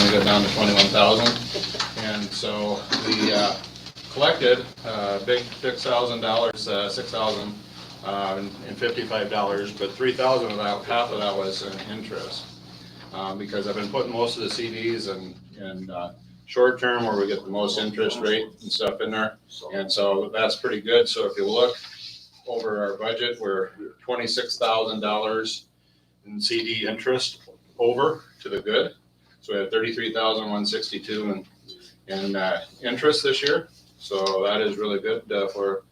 only got down to 21,000. And so we collected big $6,000, $6,055, but 3,000 of that, half of that was in interest. Because I've been putting most of the CDs and short term where we get the most interest rate and stuff in there. And so that's pretty good. So if you look over our budget, we're $26,000 in CD interest over to the good. So we have 33,162 in interest this year. So that is really good for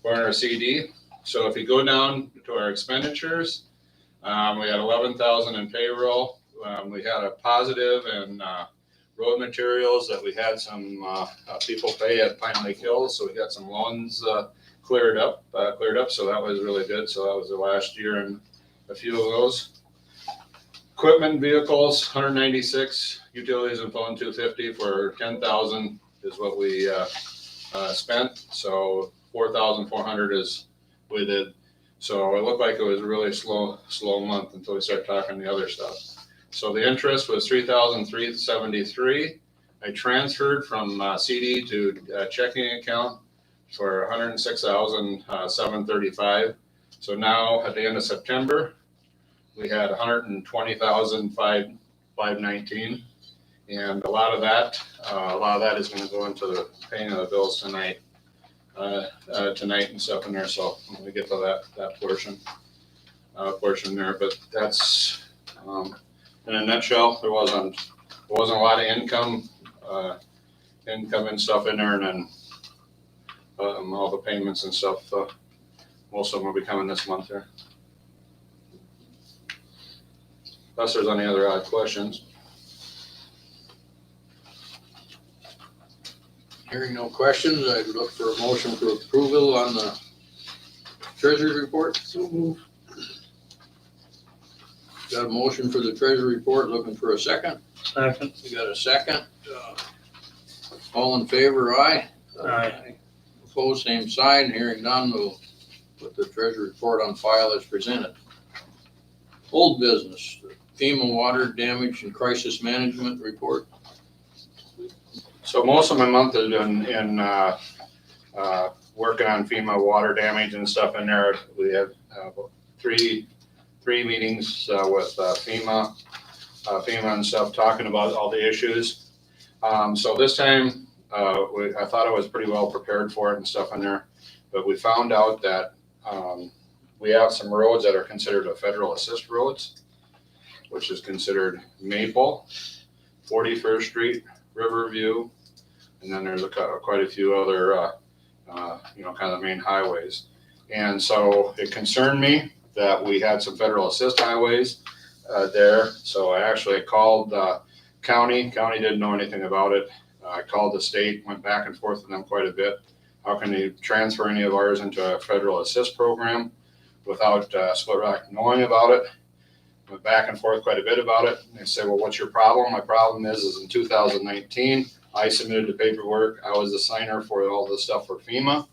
our CD. So if you go down to our expenditures, we had 11,000 in payroll. We had a positive in road materials that we had some people pay at Pine Lake Hills. So we got some loans cleared up. So that was really good. So that was the last year and a few of those. Equipment, vehicles, 196, utilities and phone 250 for 10,000 is what we spent. So 4,400 is we did. So it looked like it was a really slow month until we started talking the other stuff. So the interest was 3,373. I transferred from CD to checking account for 106,735. So now at the end of September, we had 120,519, and a lot of that is going to go into the paying of the bills tonight and stuff in there. So when we get to that portion there, but that's in a nutshell. There wasn't a lot of income and stuff in there, and then all the payments and stuff. Most of them will be coming this month here. Unless there's any other odd questions. Hearing no questions, I'd look for a motion for approval on the treasury report. So move. Got a motion for the treasury report, looking for a second. Second. We got a second. All in favor, aye? Aye. Opposed, same sign. Hearing none, we'll put the treasury report on file as presented. Old business, FEMA water damage and crisis management report. So most of my month has been in working on FEMA water damage and stuff in there. We have three meetings with FEMA and stuff, talking about all the issues. So this time, I thought I was pretty well prepared for it and stuff in there, but we found out that we have some roads that are considered a federal assist roads, which is considered Maple, 41st Street, Riverview, and then there's quite a few other, kind of main highways. And so it concerned me that we had some federal assist highways there. So I actually called county. County didn't know anything about it. I called the state, went back and forth with them quite a bit. How can they transfer any of ours into a federal assist program without Split Rock knowing about it? Went back and forth quite a bit about it. And they said, well, what's your problem? My problem is in 2019, I submitted the paperwork. I was the signer for all this stuff for FEMA,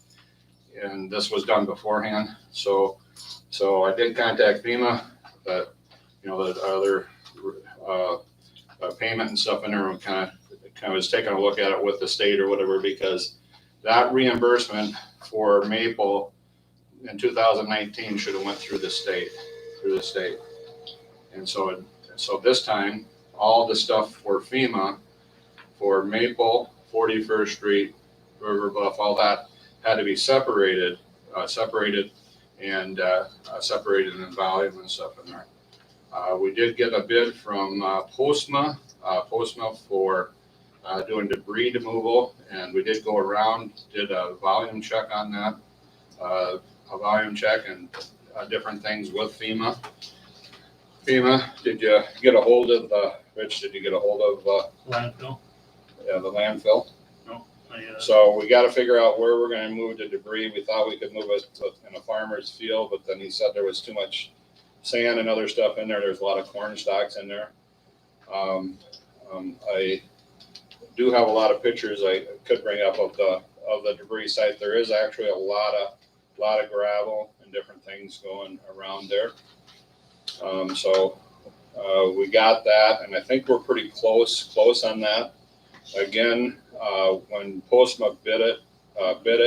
and this was done beforehand. So I did contact FEMA, but the other payment and stuff in there, kind of was taking a look at it with the state or whatever, because that reimbursement for Maple in 2019 should have went through the state. And so this time, all the stuff for FEMA, for Maple, 41st Street, River Bluff, all that had to be separated in volume and stuff in there. We did get a bid from Postma for doing debris removal, and we did go around, did a volume check on that, a volume check and different things with FEMA. FEMA, did you get a hold of, Rich, did you get a hold of? Landfill? Yeah, the landfill. No. So we got to figure out where we're going to move the debris. We thought we could move it in a farmer's field, but then he said there was too much sand and other stuff in there. There's a lot of corn stalks in there. I do have a lot of pictures I could bring up of the debris site. There is actually a lot of gravel and different things going around there. So We got that, and I think we're pretty close on that. Again, when Postma bid it,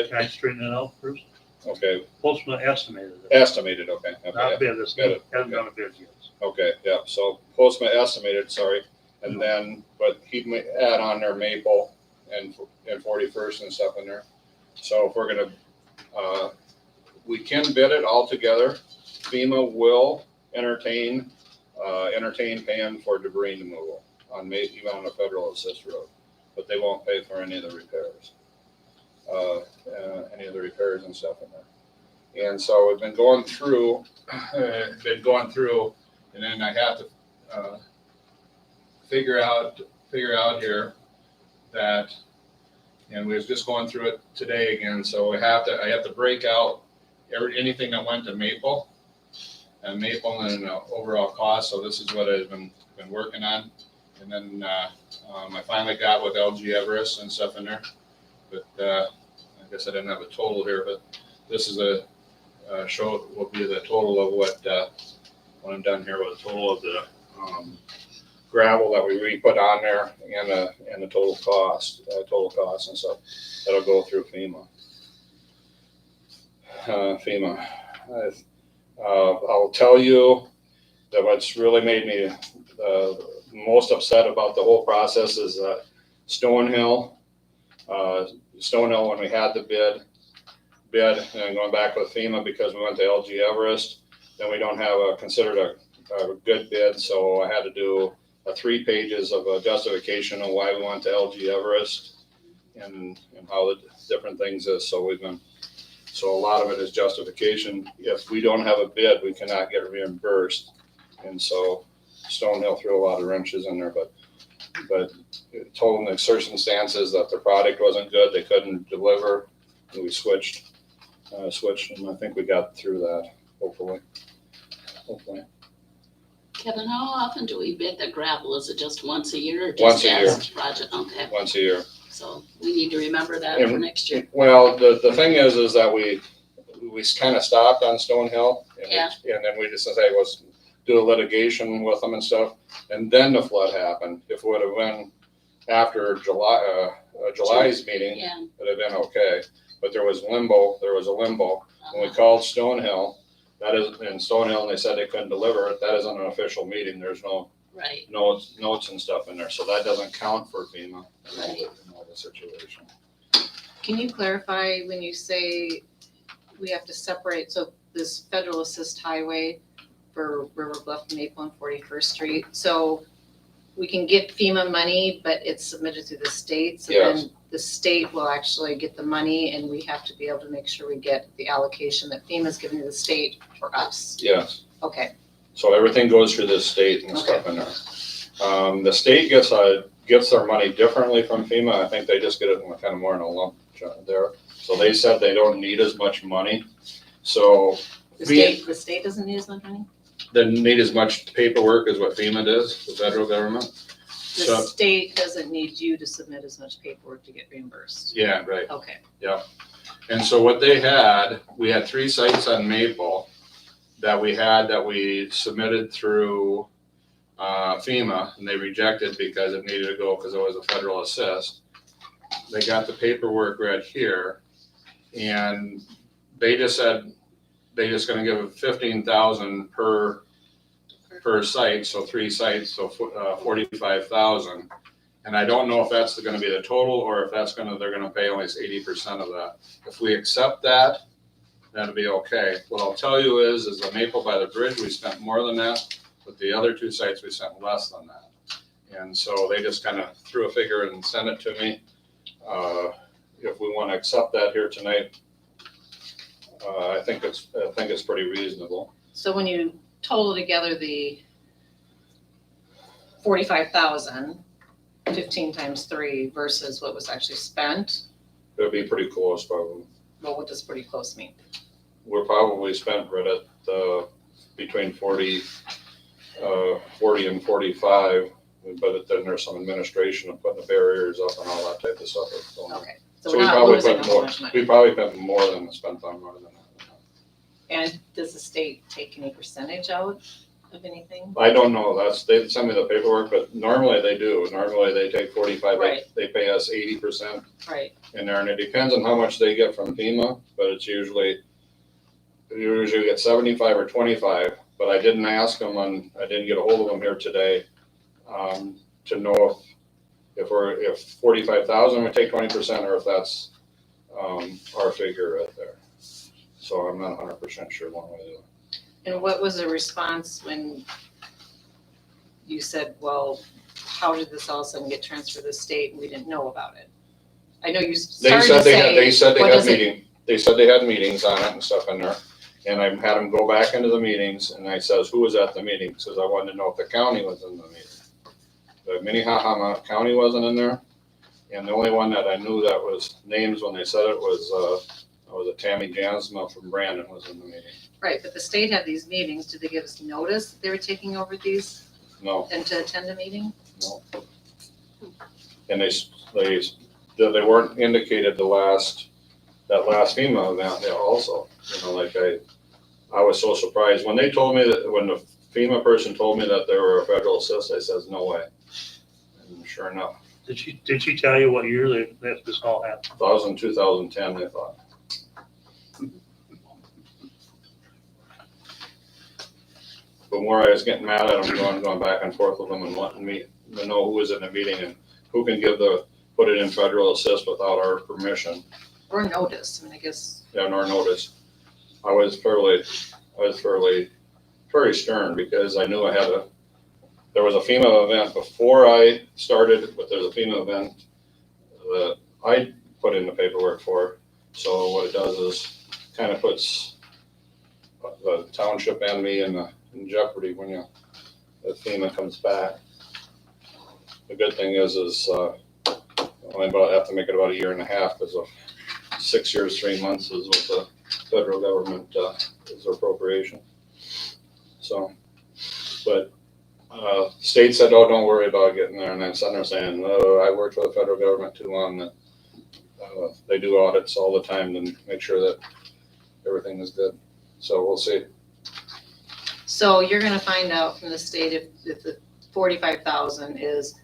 Can I straighten it out first? okay, Postman estimated it, estimated, okay. not bid, it's Bid it, hasn't done a bid yet. Okay, yeah, so Postma estimated, sorry, and then, but he'd add on their Maple and 41st and stuff in there. So if we're gonna, we can bid it all together. FEMA will entertain paying for debris removal even on a federal assist road, but they won't pay for any of the repairs. Any of the repairs and stuff in there. And so we've been going through, and then I have to figure out here that, and we was just going through it today again. So I have to break out anything that went to Maple and overall cost. So this is what I've been working on, and then I finally got with LG Everest and stuff in there. But I guess I didn't have a total here, but this is will be the total of what when I'm done here with the total of the gravel that we re-put on there and the total cost and stuff. That'll go through FEMA. I'll tell you that what's really made me most upset about the whole process is Stonehill, when we had the bid, and going back with FEMA because we went to LG Everest, then we don't have considered a good bid, so I had to do 3 pages of a justification on why we went to LG Everest and how the different things is. So a lot of it is justification. If we don't have a bid, we cannot get reimbursed, and so Stonehill threw a lot of wrenches in there, but it told them the circumstances that the product wasn't good, they couldn't deliver, and we switched, and I think we got through that, hopefully. Kevin, how often do we bid the gravel? Is it just once a year or Once just a year. as project? Okay, Once a year. so we need to remember that for next year. Well, the thing is that we kind of stopped on Stonehill, and then we just said, hey, let's do a litigation with them and stuff, and then the flood happened. If it would have been after July's meeting, Yeah. it would have been okay, but there was a limbo. When we called Stonehill, in Stonehill, and they said they couldn't deliver it. That isn't an official meeting. There's no Right, notes and stuff in there, so that doesn't count for FEMA Right. in all the situation. Can you clarify when you say we have to separate, so this federal assist highway for River Bluff, Maple and 41st Street, so we can get FEMA money, but it's submitted to the state, so Yes. then the state will actually get the money and we have to be able to make sure we get the allocation that FEMA's giving to the state for us. Yes. Okay, So everything goes through the state and stuff in there. The state gets their money differently from FEMA. I think they just get it kind of more in a lump there. So they said they don't need as much money. So the We- state doesn't need as much money? they need as much paperwork as what FEMA does, the federal government. The So, state doesn't need you to submit as much paperwork to get reimbursed? yeah, right. Okay, And so what we had 3 sites on Maple that we submitted through FEMA, and they rejected because it needed to go because it was a federal assist. They got the paperwork right here, and they just said they just gonna give $15,000 per site, so 3 sites, so 45,000. And I don't know if that's gonna be the total or if they're gonna pay only 80% of that. If we accept that, that'll be okay. What I'll tell you is the Maple by the Bridge, we spent more than that, but the other 2 sites, we spent less than that. And so they just kind of threw a figure and sent it to me. If we want to accept that here tonight, I think it's pretty reasonable. so when you total together the 45,000, 15 times 3 versus what was actually spent, It'll be pretty close, probably. well, what does pretty close mean? We're probably spent right at between 40 and 45, but then there's some administration of putting the barriers up and all that type of stuff. Okay, so So we're we not probably losing put that more, much money. we probably spent more than spent on more than that. And does the state take any percentage out of anything? I don't know, they sent me the paperwork, but normally they do. Normally they take 45, Right. they pay us 80% Right, in there, and it depends on how much they get from FEMA, but it's usually, you usually get 75 or 25, but I didn't ask them, and I didn't get a hold of them here today, to know if 45,000 would take 20%, or if that's, our figure right there. So I'm not 100% sure one way or the other. and what was the response when you said, well, how did this all of a sudden get transferred to the state and we didn't know about it? I know you They started said to they say, what does it, they said they had meetings on it and stuff in there. And I had them go back into the meetings, and I says, who was at the meeting? Says, I wanted to know if the county was in the meeting. The Minnehaha County wasn't in there. And the only one that I knew that was names when they said it was a Tammy Jansma from Brandon was in the meeting. right, but the state had these meetings, did they give us notice that they were taking over these No, and to attend a meeting? no. And they weren't indicated that last FEMA event there also, like I was so surprised when they told me that, when the FEMA person told me that there were a federal assist, I says, no way. And sure enough, Did she tell you what year this all happened? 2010, they thought. But more I was getting mad at them, going back and forth with them and wanting me to know who was in the meeting and who can put it in federal assist without our permission. Or notice, I mean, I guess, Yeah, nor notice. I was very stern because I knew there was a FEMA event before I started, but there's a FEMA event that I put in the paperwork for. So what it does is kind of puts the township and me in jeopardy when if FEMA comes back. The good thing is only have to make it about a year and a half, because of 6 years, 3 months is what the federal government is their appropriation. So, but state said, oh, don't worry about getting there, and then sitting there saying, oh, I worked for the federal government too long, that they do audits all the time to make sure that everything is good. So we'll see. so you're gonna find out from the state if the 45,000 is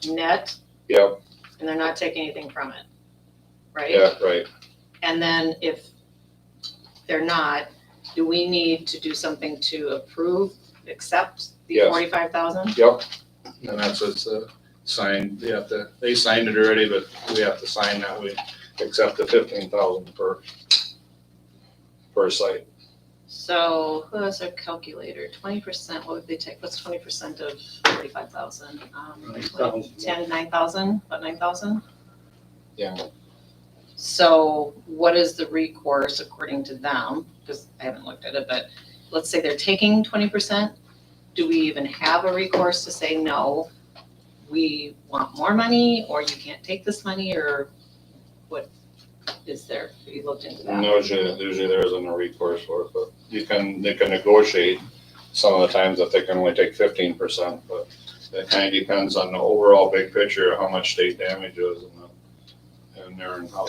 net Yep, and they're not taking anything from it, right? yeah, right. And then if they're not, do we need to do something to accept the Yes. 45,000? Yep, and that's what's signed, they signed it already, but we have to sign that we accept the 15,000 per site. So who has a calculator? 20%, what would they take? What's 20% of 45,000? 9,000, about 9,000? Yeah. So what is the recourse according to them? Because I haven't looked at it, but let's say they're taking 20%. Do we even have a recourse to say, no, we want more money, or you can't take this money, or what is there? Have you looked into that? No, usually there isn't a recourse for it, but they can negotiate some of the times that they can only take 15%, but it kind of depends on the overall big picture of how much state damage is and how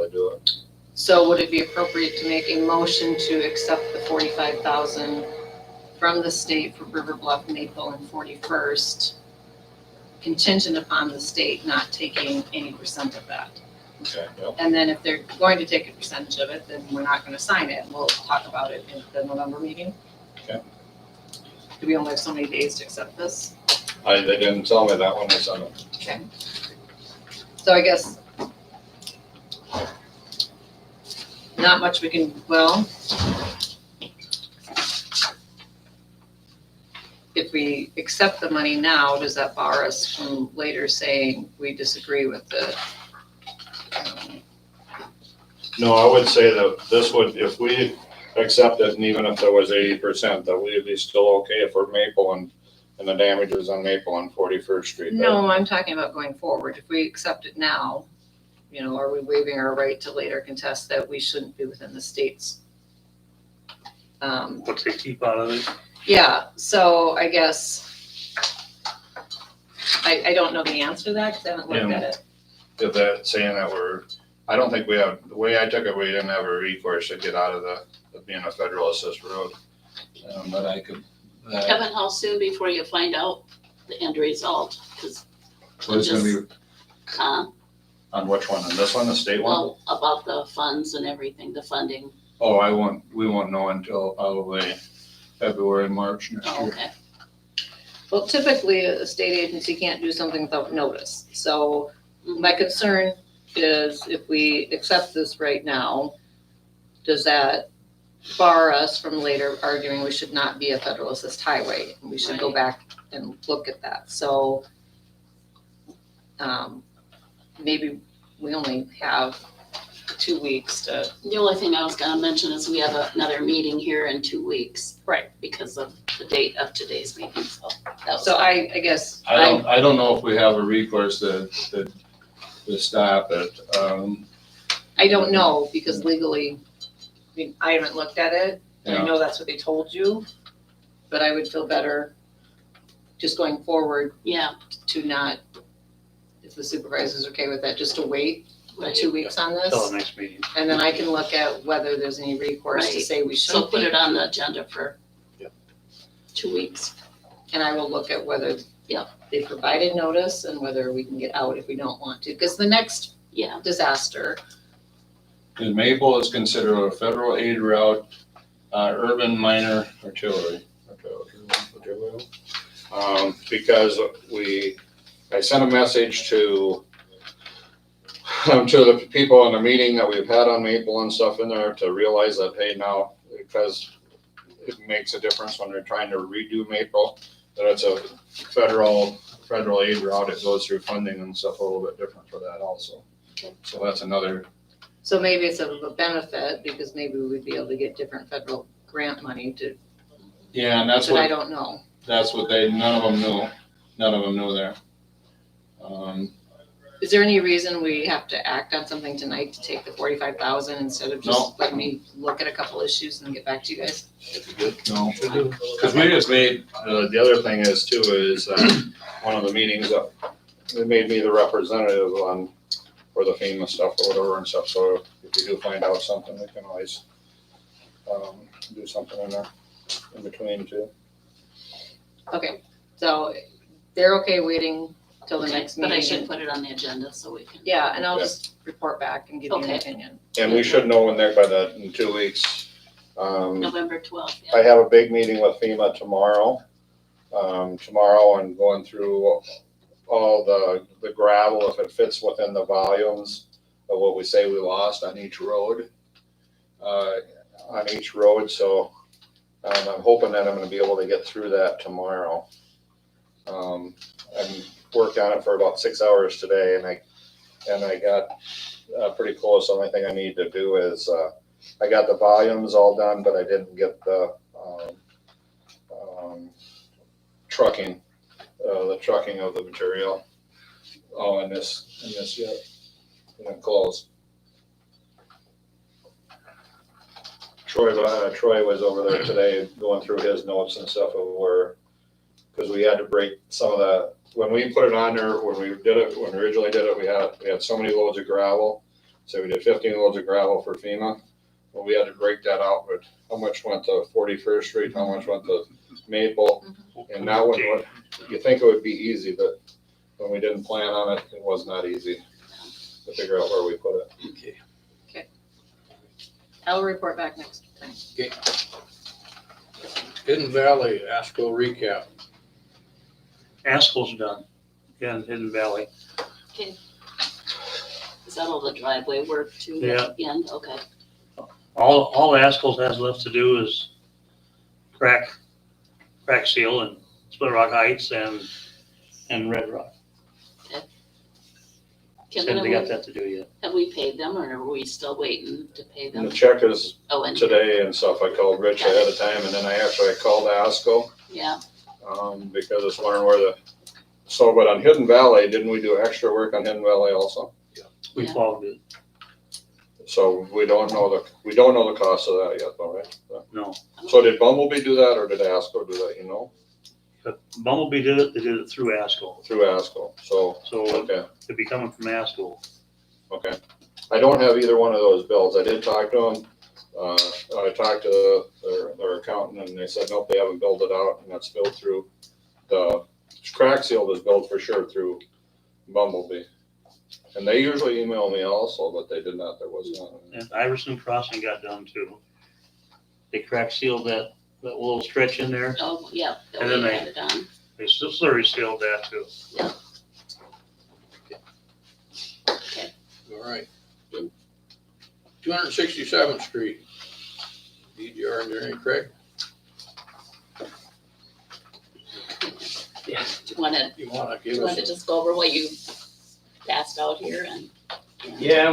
they do it. So would it be appropriate to make a motion to accept the 45,000 from the state for River Bluff, Maple, and 41st, contingent upon the state not taking any percent of that? Okay, yep. And then if they're going to take a percentage of it, then we're not gonna sign it, and we'll talk about it in the November meeting. Okay. Do we only have so many days to accept this? They didn't tell me that when they sent it. Okay. So I guess not much we can, well, if we accept the money now, does that bar us from later saying we disagree with the? No, I would say that this would, if we accept it, and even if there was 80%, that we would be still okay for Maple and the damages on Maple on 41st Street. No, I'm talking about going forward. If we accept it now, are we waiving our right to later contest that we shouldn't be within the state's? What they keep out of it? Yeah, so I guess, I don't know the answer to that, because I haven't looked at it. If that saying that I don't think we have, the way I took it, we didn't have a recourse to get out of being a federal assist road. But I could Kevin, how soon before you find out the end result? Cause, So it's gonna be huh, on which one? On this one, the state one? well, about the funds and everything, the funding. Oh, we won't know until probably February, March next Oh, year. okay. Well, typically, a state agency can't do something without notice. So my concern is if we accept this right now, does that bar us from later arguing we should not be a federal assist highway? We should go Right. back and look at that. So maybe we only have 2 weeks to, The only thing I was gonna mention is we have another meeting here in 2 weeks. Right. Because of the date of today's meeting, so that was. so I guess, I don't know if we have a recourse to stop it. I don't know because legally, I mean, I haven't looked at it. And I Yeah. know that's what they told you, but I would feel better just going forward Yeah, to not, if the supervisor's okay with that, just to wait right. 2 weeks on Till this. the next meeting. And then I can look at whether there's any recourse to Right. say we So should put be. it on the agenda for Yep. 2 weeks. And I will look at whether Yep. they provided notice and whether we can get out if we don't want to. Because the next Yeah, disaster, And Maple is considered a federal aid route, urban minor artillery. Because I sent a message to the people in the meeting that we've had on Maple and stuff in there to realize that, hey, now, because it makes a difference when they're trying to redo Maple, that it's a federal aid route, it goes through funding and stuff a little bit different for that also. Okay. So that's another, so maybe it's of a benefit because maybe we would be able to get different federal grant money to, yeah, and that's but I what, don't know. that's what none of them knew there. Is there any reason we have to act on something tonight to take the 45,000 instead of No. just letting me look at a couple issues and get back to you guys? No, because we just made, the other thing is too, is one of the meetings that, it made me the representative on, for the FEMA stuff or whatever and stuff, so if you do find out something, we can always, do something in there, in between too. Okay, so they're okay waiting till the okay, next but I meeting? should put it on the agenda so we can. Yeah, and I'll Yeah. just report back and give you an Okay. opinion. And we should know in there in 2 weeks. November 12th, I yeah. have a big meeting with FEMA tomorrow, and going through all the gravel, if it fits within the volumes of what we say we lost on each road. So, I'm hoping that I'm gonna be able to get through that tomorrow. I worked on it for about 6 hours today and I got, pretty close. The only thing I need to do is, I got the volumes all done, but I didn't get the trucking of the material. Oh, and this yet, and close. Troy was over there today going through his notes and stuff of where, because we had to break some of the, when we put it on there, when we originally did it, we had so many loads of gravel. So we did 15 loads of gravel for FEMA. Well, we had to break that out, but how much went to 41st Street, how much went to Maple? And that one, you think it would be easy, but when we didn't plan on it, it was not easy to figure out where we put it. Okay. I'll report back next time. Hidden Valley, ASCO recap. Haskell's done, again, Hidden Valley. Is that all the driveway work too? Yeah. At the end, okay. All Haskell's has left to do is crack seal and Split Rock Heights and Red Rock. Kevin, Haven't got that to do yet. have we paid them or are we still waiting to pay And the them? check is Oh, and, today and stuff. I called Rich ahead of time and then I called ASCO, yeah, because I was wondering but on Hidden Valley, didn't we do extra work on Hidden Valley also? We Yeah. followed it, So we don't know the cost of that yet, though, right? no. So did Bumblebee do that or did ASCO do that, you know, But Bumblebee did it, they did it through Haskell. through ASCO? So, So okay. it'd be coming from Haskell. Okay. I don't have either one of those bills. I did talk to him I talked to their accountant and they said, nope, they haven't built it out and that's built through the crack seal was built for sure through Bumblebee. And they usually email me also, but they did not, there was not. And Iverson Crossing got done too. They crack sealed that little stretch in there. Oh, yeah, that And then we they- had it on. They still slurry sealed that too. All right. 267th Street. DGR Engineering, Craig, Do you wanna, you wanna do give you want to us? just go over what you passed out here and? Yeah,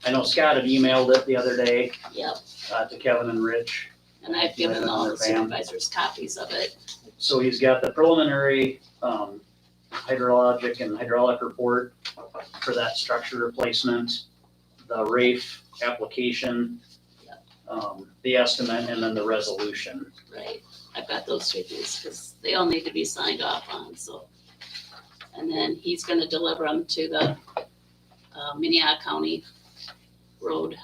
I know Scott had emailed it the other day, Yep, to Kevin and Rich. and I've given all the Van. supervisors copies of it. So he's got the preliminary, hydrologic and hydraulic report for that structure replacement, the RAFE application, the estimate, and then the resolution. Right, I've got those three things, because they all need to be signed off on, so. And then he's gonna deliver them to the Minnehaha County Road,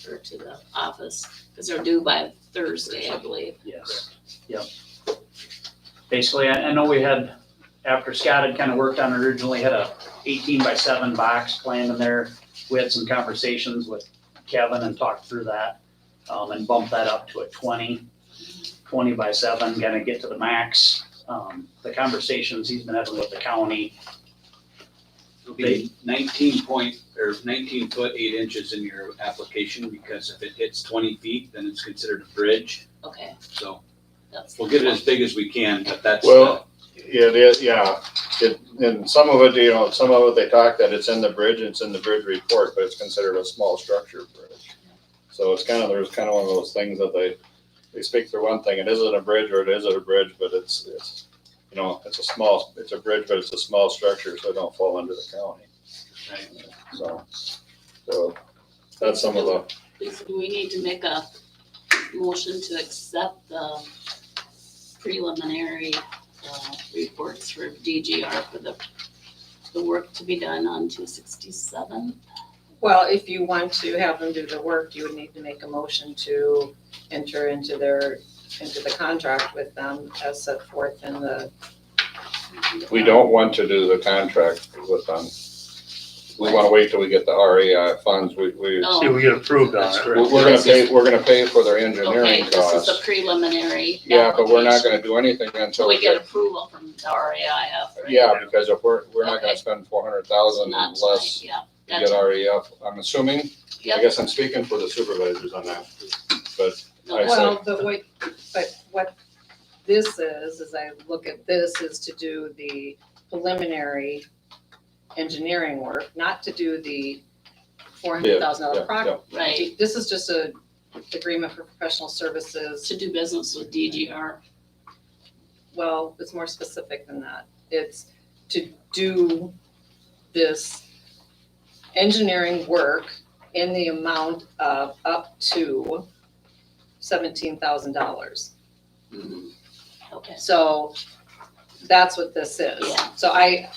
or to the office, because they're due by Thursday, I believe. Yes, yep. Basically, I know we had, after Scott had kind of worked on it originally, had a 18x7 box planned in there. We had some conversations with Kevin and talked through that, and bumped that up to a 20x7, gonna get to the max. The conversations he's been having with the county, It'll be 19 foot 8 inches in your application, because if it hits 20 feet, then it's considered a bridge. Okay, So that's. we'll get it as big as we can, but that's. Well, yeah, it is, yeah. And some of it, some of it they talk that it's in the bridge and it's in the bridge report, but it's considered a small structure bridge. So it's there's kind of one of those things that they speak through one thing, it isn't a bridge or it isn't a bridge, but it's a bridge, but it's a small structure, so it don't fall under the county. So that's some of the, Lisa, do we need to make a motion to accept the preliminary reports for DGR for the work to be done on 267? Well, if you want to have them do the work, you would need to make a motion to enter into the contract with them as set forth in the. we don't want to do the contract with them. We want to wait till we get the REI funds. We, Oh. See, we get approved on it. we're gonna pay for their engineering Okay, this is costs. a preliminary. Yeah, but we're not application. gonna do anything So until we we get get, approval from the RAIF, right? yeah, because if we're not Okay. gonna spend 400,000 Not unless tonight, yeah. we get Gotcha. REF. I'm assuming, I Yep. guess I'm speaking for the supervisors on that, but No, I that's- see. Well, but what this is, as I look at this, is to do the preliminary engineering work, not to do the $400,000 yeah, project. Right, This is just a agreement for professional services. to do business with DGR. Well, it's more specific than that. It's to do this engineering work in the amount of up to $17,000. Mhm. Okay, So that's what this is. Yeah. So I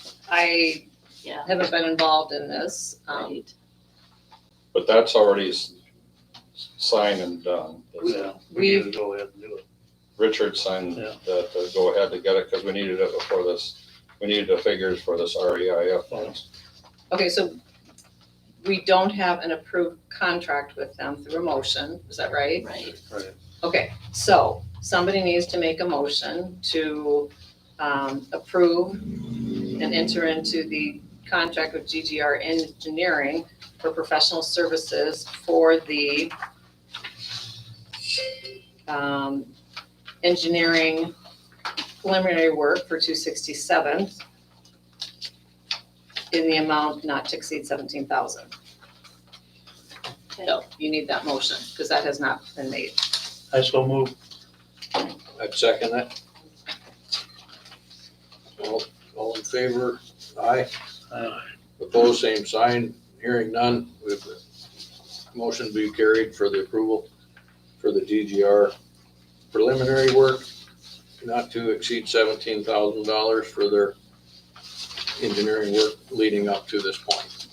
yeah, haven't been involved in this. right. But that's already signed and done. Yeah, we need to go ahead and do it. Richard signed Yeah. that to go ahead to get it, because we needed it before this, we needed the figures for this REIF funds. Okay, so we don't have an approved contract with them through a motion, is that right? Right, Right. Okay, so somebody needs to make a motion to approve and enter into the contract with GGR Engineering for professional services for the engineering preliminary work for 267 in the amount not to exceed 17,000. okay. So you need that motion, because that has not been made. I so move. I'd second that. All in favor? Aye. Opposed, same sign. Hearing none. Motion be carried for the approval for the DGR preliminary work not to exceed $17,000 for their engineering work leading up to this point.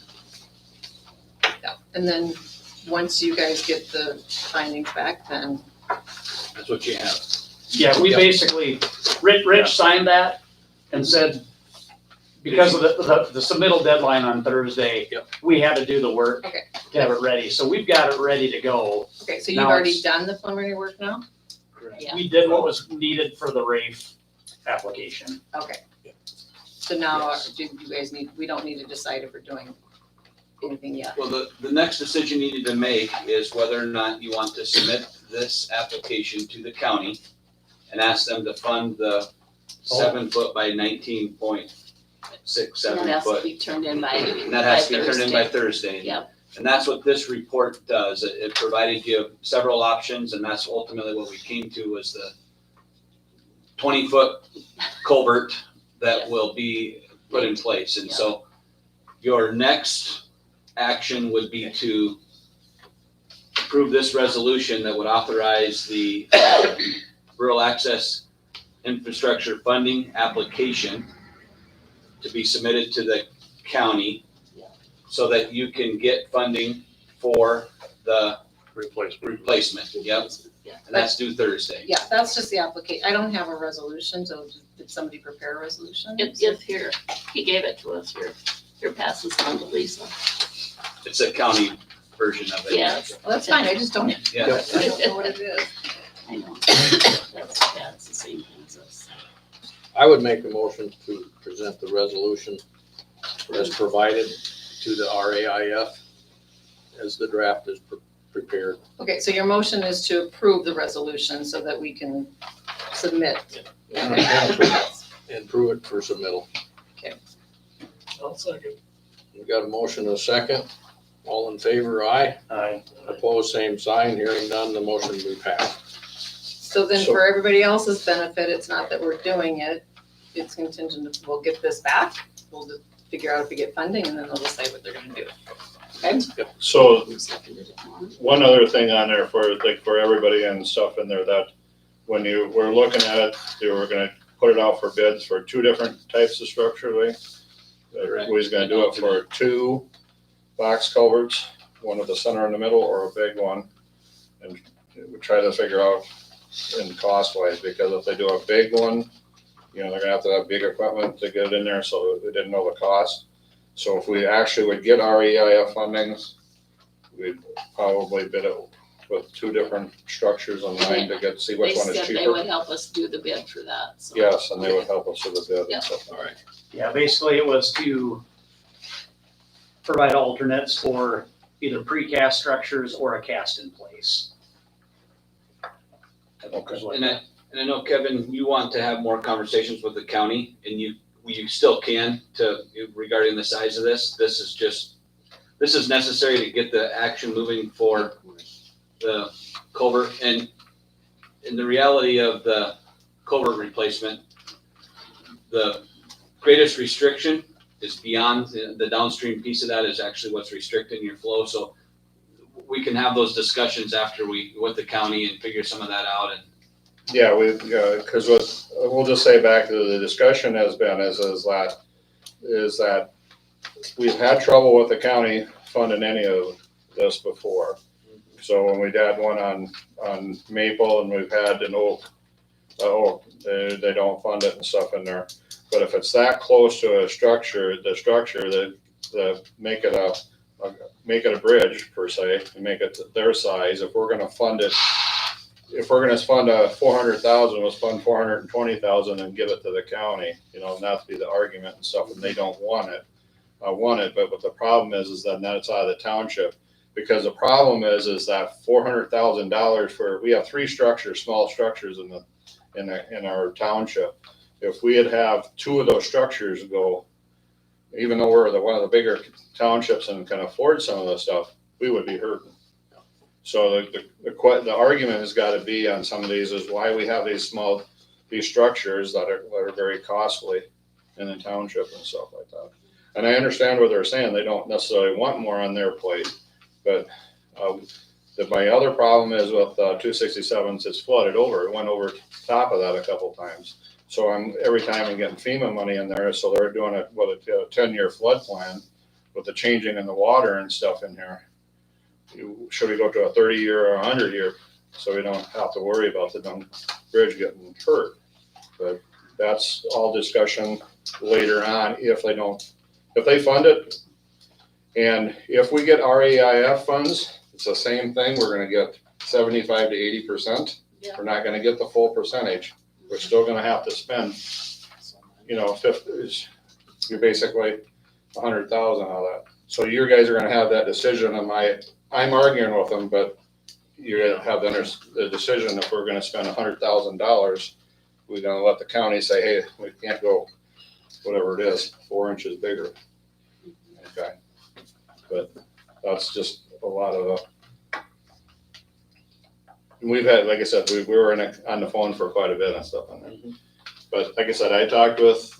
Yeah, and then once you guys get the findings back, then, That's what you have. Yeah, we Yep. basically, Rich signed that and said, because of the submittal deadline on Thursday, Yep. we had to do the work Okay. to have it ready. So we've got it ready to go. okay, so you've Now already it's- done the preliminary work now? Yeah. We did what was needed for the RAFE application. Okay. So now, Yes. do you guys need, we don't need to decide if we're doing anything yet? Well, the next decision you need to make is whether or not you want to submit this application to the county and ask them to fund the 7 foot by 19.67 And that has to foot. be turned in by, And that has to be turned in by Thursday. Thursday. Yep. And that's what this report does. It provided you several options, and that's ultimately what we came to was the 20-foot culvert that Yeah. will be put in place. And so your next action would be to approve this resolution that would authorize the rural access infrastructure funding application to be submitted to the county so that you can get funding for the replacement. Yep. Yeah. And that's due Thursday. Yeah, that's just the application. I don't have a resolution, so did somebody prepare a resolution? It's here, he gave it to us, here passes on to Lisa. It's a county version of it. Yeah, Well, that's fine, I just don't, Yeah. I don't know what it is. I know, that's the same thing as us. I would make a motion to present the resolution as provided to the RAIF as the draft is prepared. Okay, so your motion is to approve the resolution so that we can submit. And prove it for submittal. I'll second. We got a motion and a second. All in favor, aye. Aye. Opposed, same sign. Hearing none, the motion will be passed. So then So- for everybody else's benefit, it's not that we're doing it, it's contingent, we'll get this back, we'll just figure out if we get funding, and then they'll decide what they're gonna do. Okay? So Who seconded it, Juan? one other thing on there for, like, for everybody and stuff in there, that when you were looking at it, you were gonna put it out for bids for two different types of structure, Lee. Correct. We was gonna do it for two box culverts, one with the center in the middle or a big one. And we try to figure out in cost wise, because if they do a big one, you know, they're gonna have to have big equipment to get it in there, so we didn't know the cost. So if we actually would get REIF fundings, we'd probably bid it with two different structures in mind to get, see which They one is said they cheaper. would help us do the bid for that, so. Yes, and they would help us with the bid Yeah. and stuff. All right. Yeah, basically it was to provide alternates for either precast structures or a cast in place. Okay. And I know, Kevin, you want to have more conversations with the county, and you still can regarding the size of this. This is necessary to get the action moving for the culvert. And in the reality of the culvert replacement, the greatest restriction is beyond the downstream piece of that is actually what's restricting your flow. So we can have those discussions after with the county and figure some of that out. And Yeah, because we'll just say back to the discussion has been is that we've had trouble with the county funding any of this before. So when we had one on Maple and we've had an Oak, they don't fund it and stuff in there. But if it's that close to a structure, that make it a bridge per se, and make it their size, if we're gonna fund it, if we're gonna fund a 400,000, let's fund 420,000 and give it to the county, you know, not to be the argument and stuff, and they don't want it. But what the problem is that then it's out of the township, because the problem is that $400,000 we have three structures, small structures in our township. If we have two of those structures go, even though we're one of the bigger townships and can afford some of this stuff, we would be hurting. So the argument has got to be on some of these is why we have these structures that are very costly in the township and stuff like that. And I understand what they're saying. They don't necessarily want more on their plate, but my other problem is with 267s, it's flooded over. It went over top of that a couple times. So every time I'm getting FEMA money in there, so they're doing a 10-year flood plan with the changing in the water and stuff in here. should we go to a 30-year or a 100-year? So we don't have to worry about the dumb bridge getting hurt. But that's all discussion later on if they fund it. And if we get REIF funds, it's the same thing. We're gonna get 75 to 80%. Yeah. We're not gonna get the full percentage. We're still gonna have to spend, you're basically 100,000 out of that. So you guys are gonna have that decision. I'm arguing with them, but you're gonna have the decision if we're gonna spend $100,000. We're gonna let the county say, hey, we can't go, whatever it is, 4 inches bigger. Okay. But that's just a lot of, and we've had, like I said, we were on the phone for quite a bit and stuff on that. But like I said, I talked with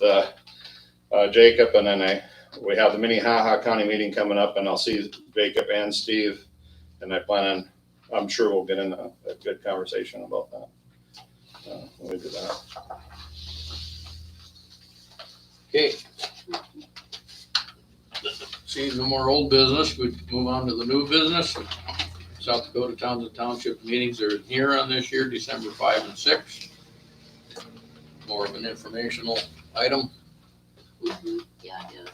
Jacob, and then we have the Minnehaha County meeting coming up, and I'll see Jacob and Steve, and I'm sure we'll get in a good conversation about that. When we do that. Okay. See no more old business, we move on to the new business. South Dakota Townsend Township meetings are here on this year, December 5 and 6. More of an informational item. Mhm. Yeah, I did.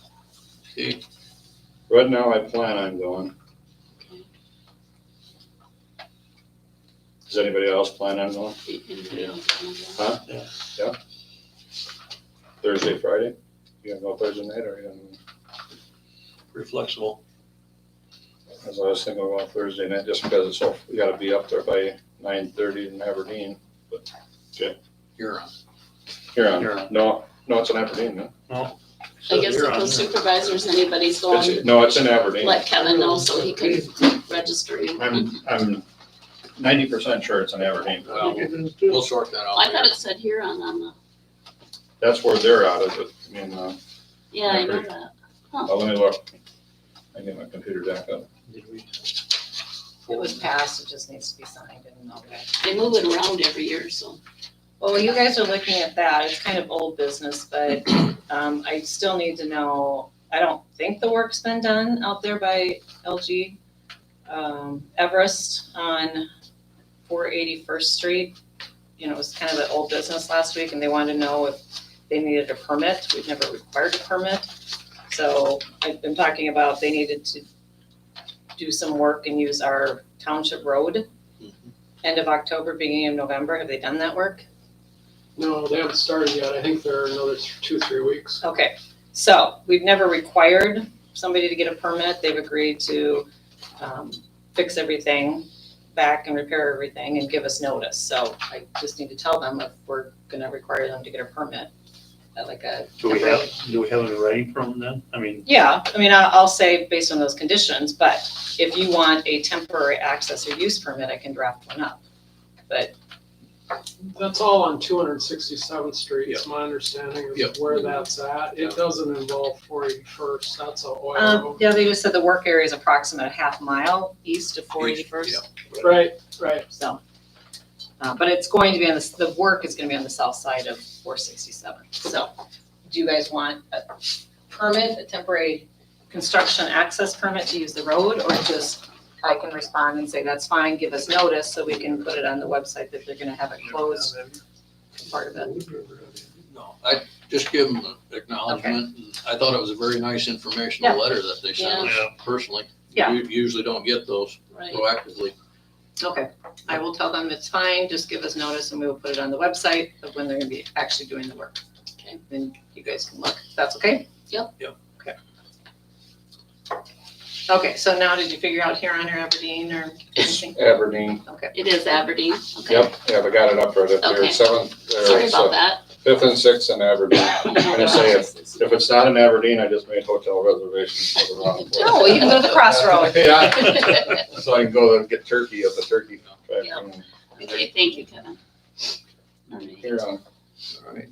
Okay, Right now, I plan on going. Okay. Does anybody else plan on going? Huh? Huh? Thursday, Friday? You gonna go Thursday night or you gonna? Pretty flexible. As I was thinking about Thursday night, just because we gotta be up there by 9:30 in Aberdeen. you're on. Huron. Huron. No, it's in Aberdeen, no? No. I guess if You're on the there. supervisors, anybody's going, No, it's in Aberdeen. let Kevin know so he can register you. I'm 90% sure it's in Aberdeen. Well, we'll sort that out. I thought it said Huron on the, That's where they're out of it. I mean, yeah, I know that. let me look. I get my computer back up. Did we? It was passed, it just needs to be signed and okay. They move it around every year, so. Well, you guys are looking at that, it's kind of old business, but, I still need to know, I don't think the work's been done out there by LG. Everest on 481st Street, it was kind of an old business last week and they wanted to know if they needed a permit. We've never required a permit. So I've been talking about they needed to do some work and use our township road. End of October, beginning of November. Have they done that work? No, they haven't started yet. I think they're another 2-3 weeks. Okay, so we've never required somebody to get a permit. They've agreed to fix everything back and repair everything and give us notice. So I just need to tell them if we're gonna require them to get a permit. Like a Do we have it in writing from them? I mean, Yeah, I mean, I'll say based on those conditions, but if you want a temporary access or use permit, I can draft one up. But, That's all on 267th Street, is my understanding Yep. of where that's at. It doesn't involve 481st, that's a oil road. yeah, they just said the work area is approximate a half mile east of 481st. Right. So, but it's going to be the work is gonna be on the south side of 467. So, do you guys want a permit, a temporary construction access permit to use the road, or just I can respond and say, that's fine, give us notice so we can put it on the website that they're gonna have it closed, part of it. No, I just give them the acknowledgement. And I thought it was a very nice informational Yeah. letter that they sent us Yeah. personally. Yeah. We usually don't get those Right. proactively. Okay, I will tell them it's fine, just give us notice and we will put it on the website of when they're gonna be actually doing the work. Okay. Then you guys can look, that's okay? Yep. Yep. Okay. Okay, so now did you figure out Huron or Aberdeen or anything? Aberdeen. Okay, It is Aberdeen, okay. Yep, yeah, we got it up right up there. Okay. Sorry about that. 5th and 6th in Aberdeen. I say if it's not in Aberdeen, I just made hotel reservations for the wrong place. no, you can go to the crossroad. Yeah, so I can go get turkey at the turkey. Yeah. Okay, thank you, Kevin. All right. Here on. All right.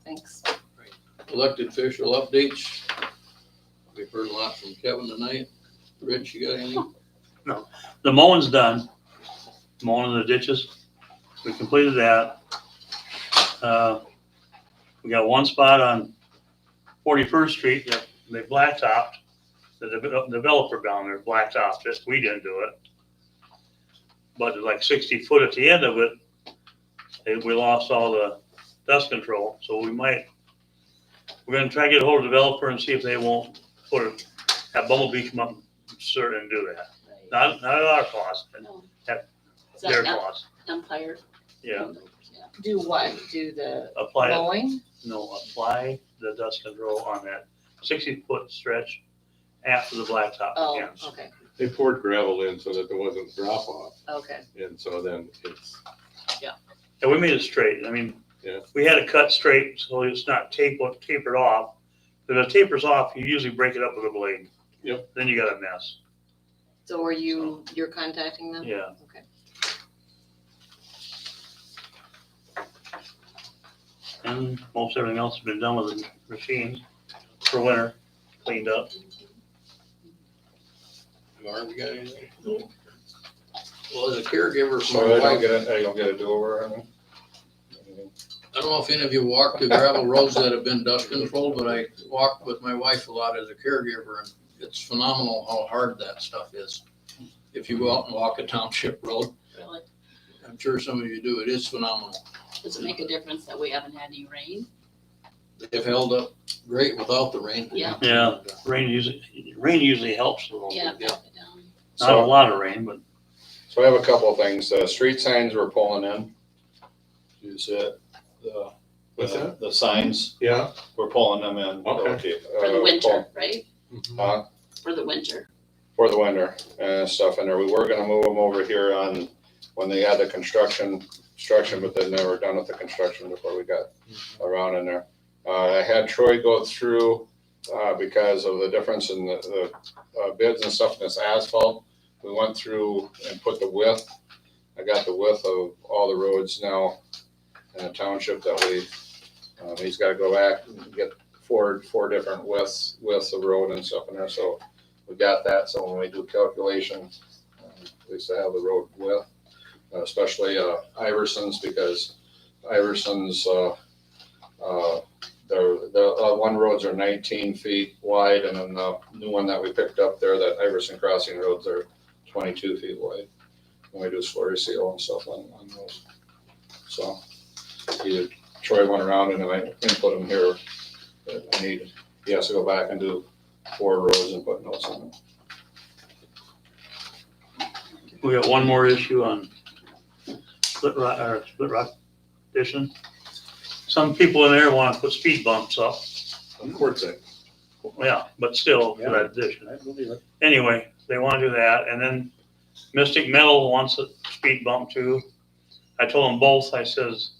Thanks. Elected official updates. We've heard a lot from Kevin tonight. Rich, you got anything? the mowing's done. Mowing of the ditches. We completed that. We got one spot on 41st Street that they blacktopped. developer down there blacktopped it. We didn't do it. But it's like 60 foot at the end of it, we lost all the dust control. So we're gonna try to get a hold of the developer and see if they won't have Bumblebee come up and do that. Not at our cost, but No. at Is their that cost. Empire? Yeah, Do what? Do the apply mowing? apply the dust control on that 60-foot stretch after the blacktop Oh, ends. okay, They poured gravel in so that there wasn't drop off, okay. and so then it's, And we made it straight. I mean, Yeah. we had it cut straight so it's not tapered off. If it tapers off, you usually break it up with a blade. Yep. Then you got a mess. So you're contacting them? Yeah. Okay. And most everything else has been done with the machines for winter, cleaned up. Marv, you got anything? Well, as a caregiver for So my I don't wife, get a do-over on it? I don't know if any of you walked the gravel roads that have been dust controlled, but I walked with my wife a lot as a caregiver, and it's phenomenal how hard that stuff is. If you go out and walk a township road, Really? I'm sure some of you do, it is phenomenal. Does it make a difference that we haven't had any rain? They've held up great without the rain. Yeah. Yeah. Rain usually helps a little Yeah, bit. back it down. Not a lot of rain, but So I have a couple of things. Street signs we're pulling in. Use it. What's that? The signs, yeah. we're pulling them in. Okay. For the winter, right? Uh, For the winter. for the winter and stuff in there. We were gonna move them over here on when they had the construction, but then they were done with the construction before we got around in there. I had Troy go through, because of the difference in the bids and stuff in this asphalt. We went through and put the width. I got the width of all the roads now in the township that he's gotta go back and get four different widths of road and stuff in there. So we got that, so when we do calculations, at least I have the road width, especially Iverson's, because Iverson's, the one roads are 19 feet wide, and then the new one that we picked up there, that Iverson Crossing roads are 22 feet wide. When we do slurry seal and stuff on those. So Troy went around and then I input him here. But he has to go back and do 4 rows and put notes on it. we got one more issue on split rock addition. Some people in there want to put speed bumps up. Of course, Yeah, but still, for that addition. Anyway, they want to do that, and then Mystic Metal wants a speed bump too. I told them both, I says,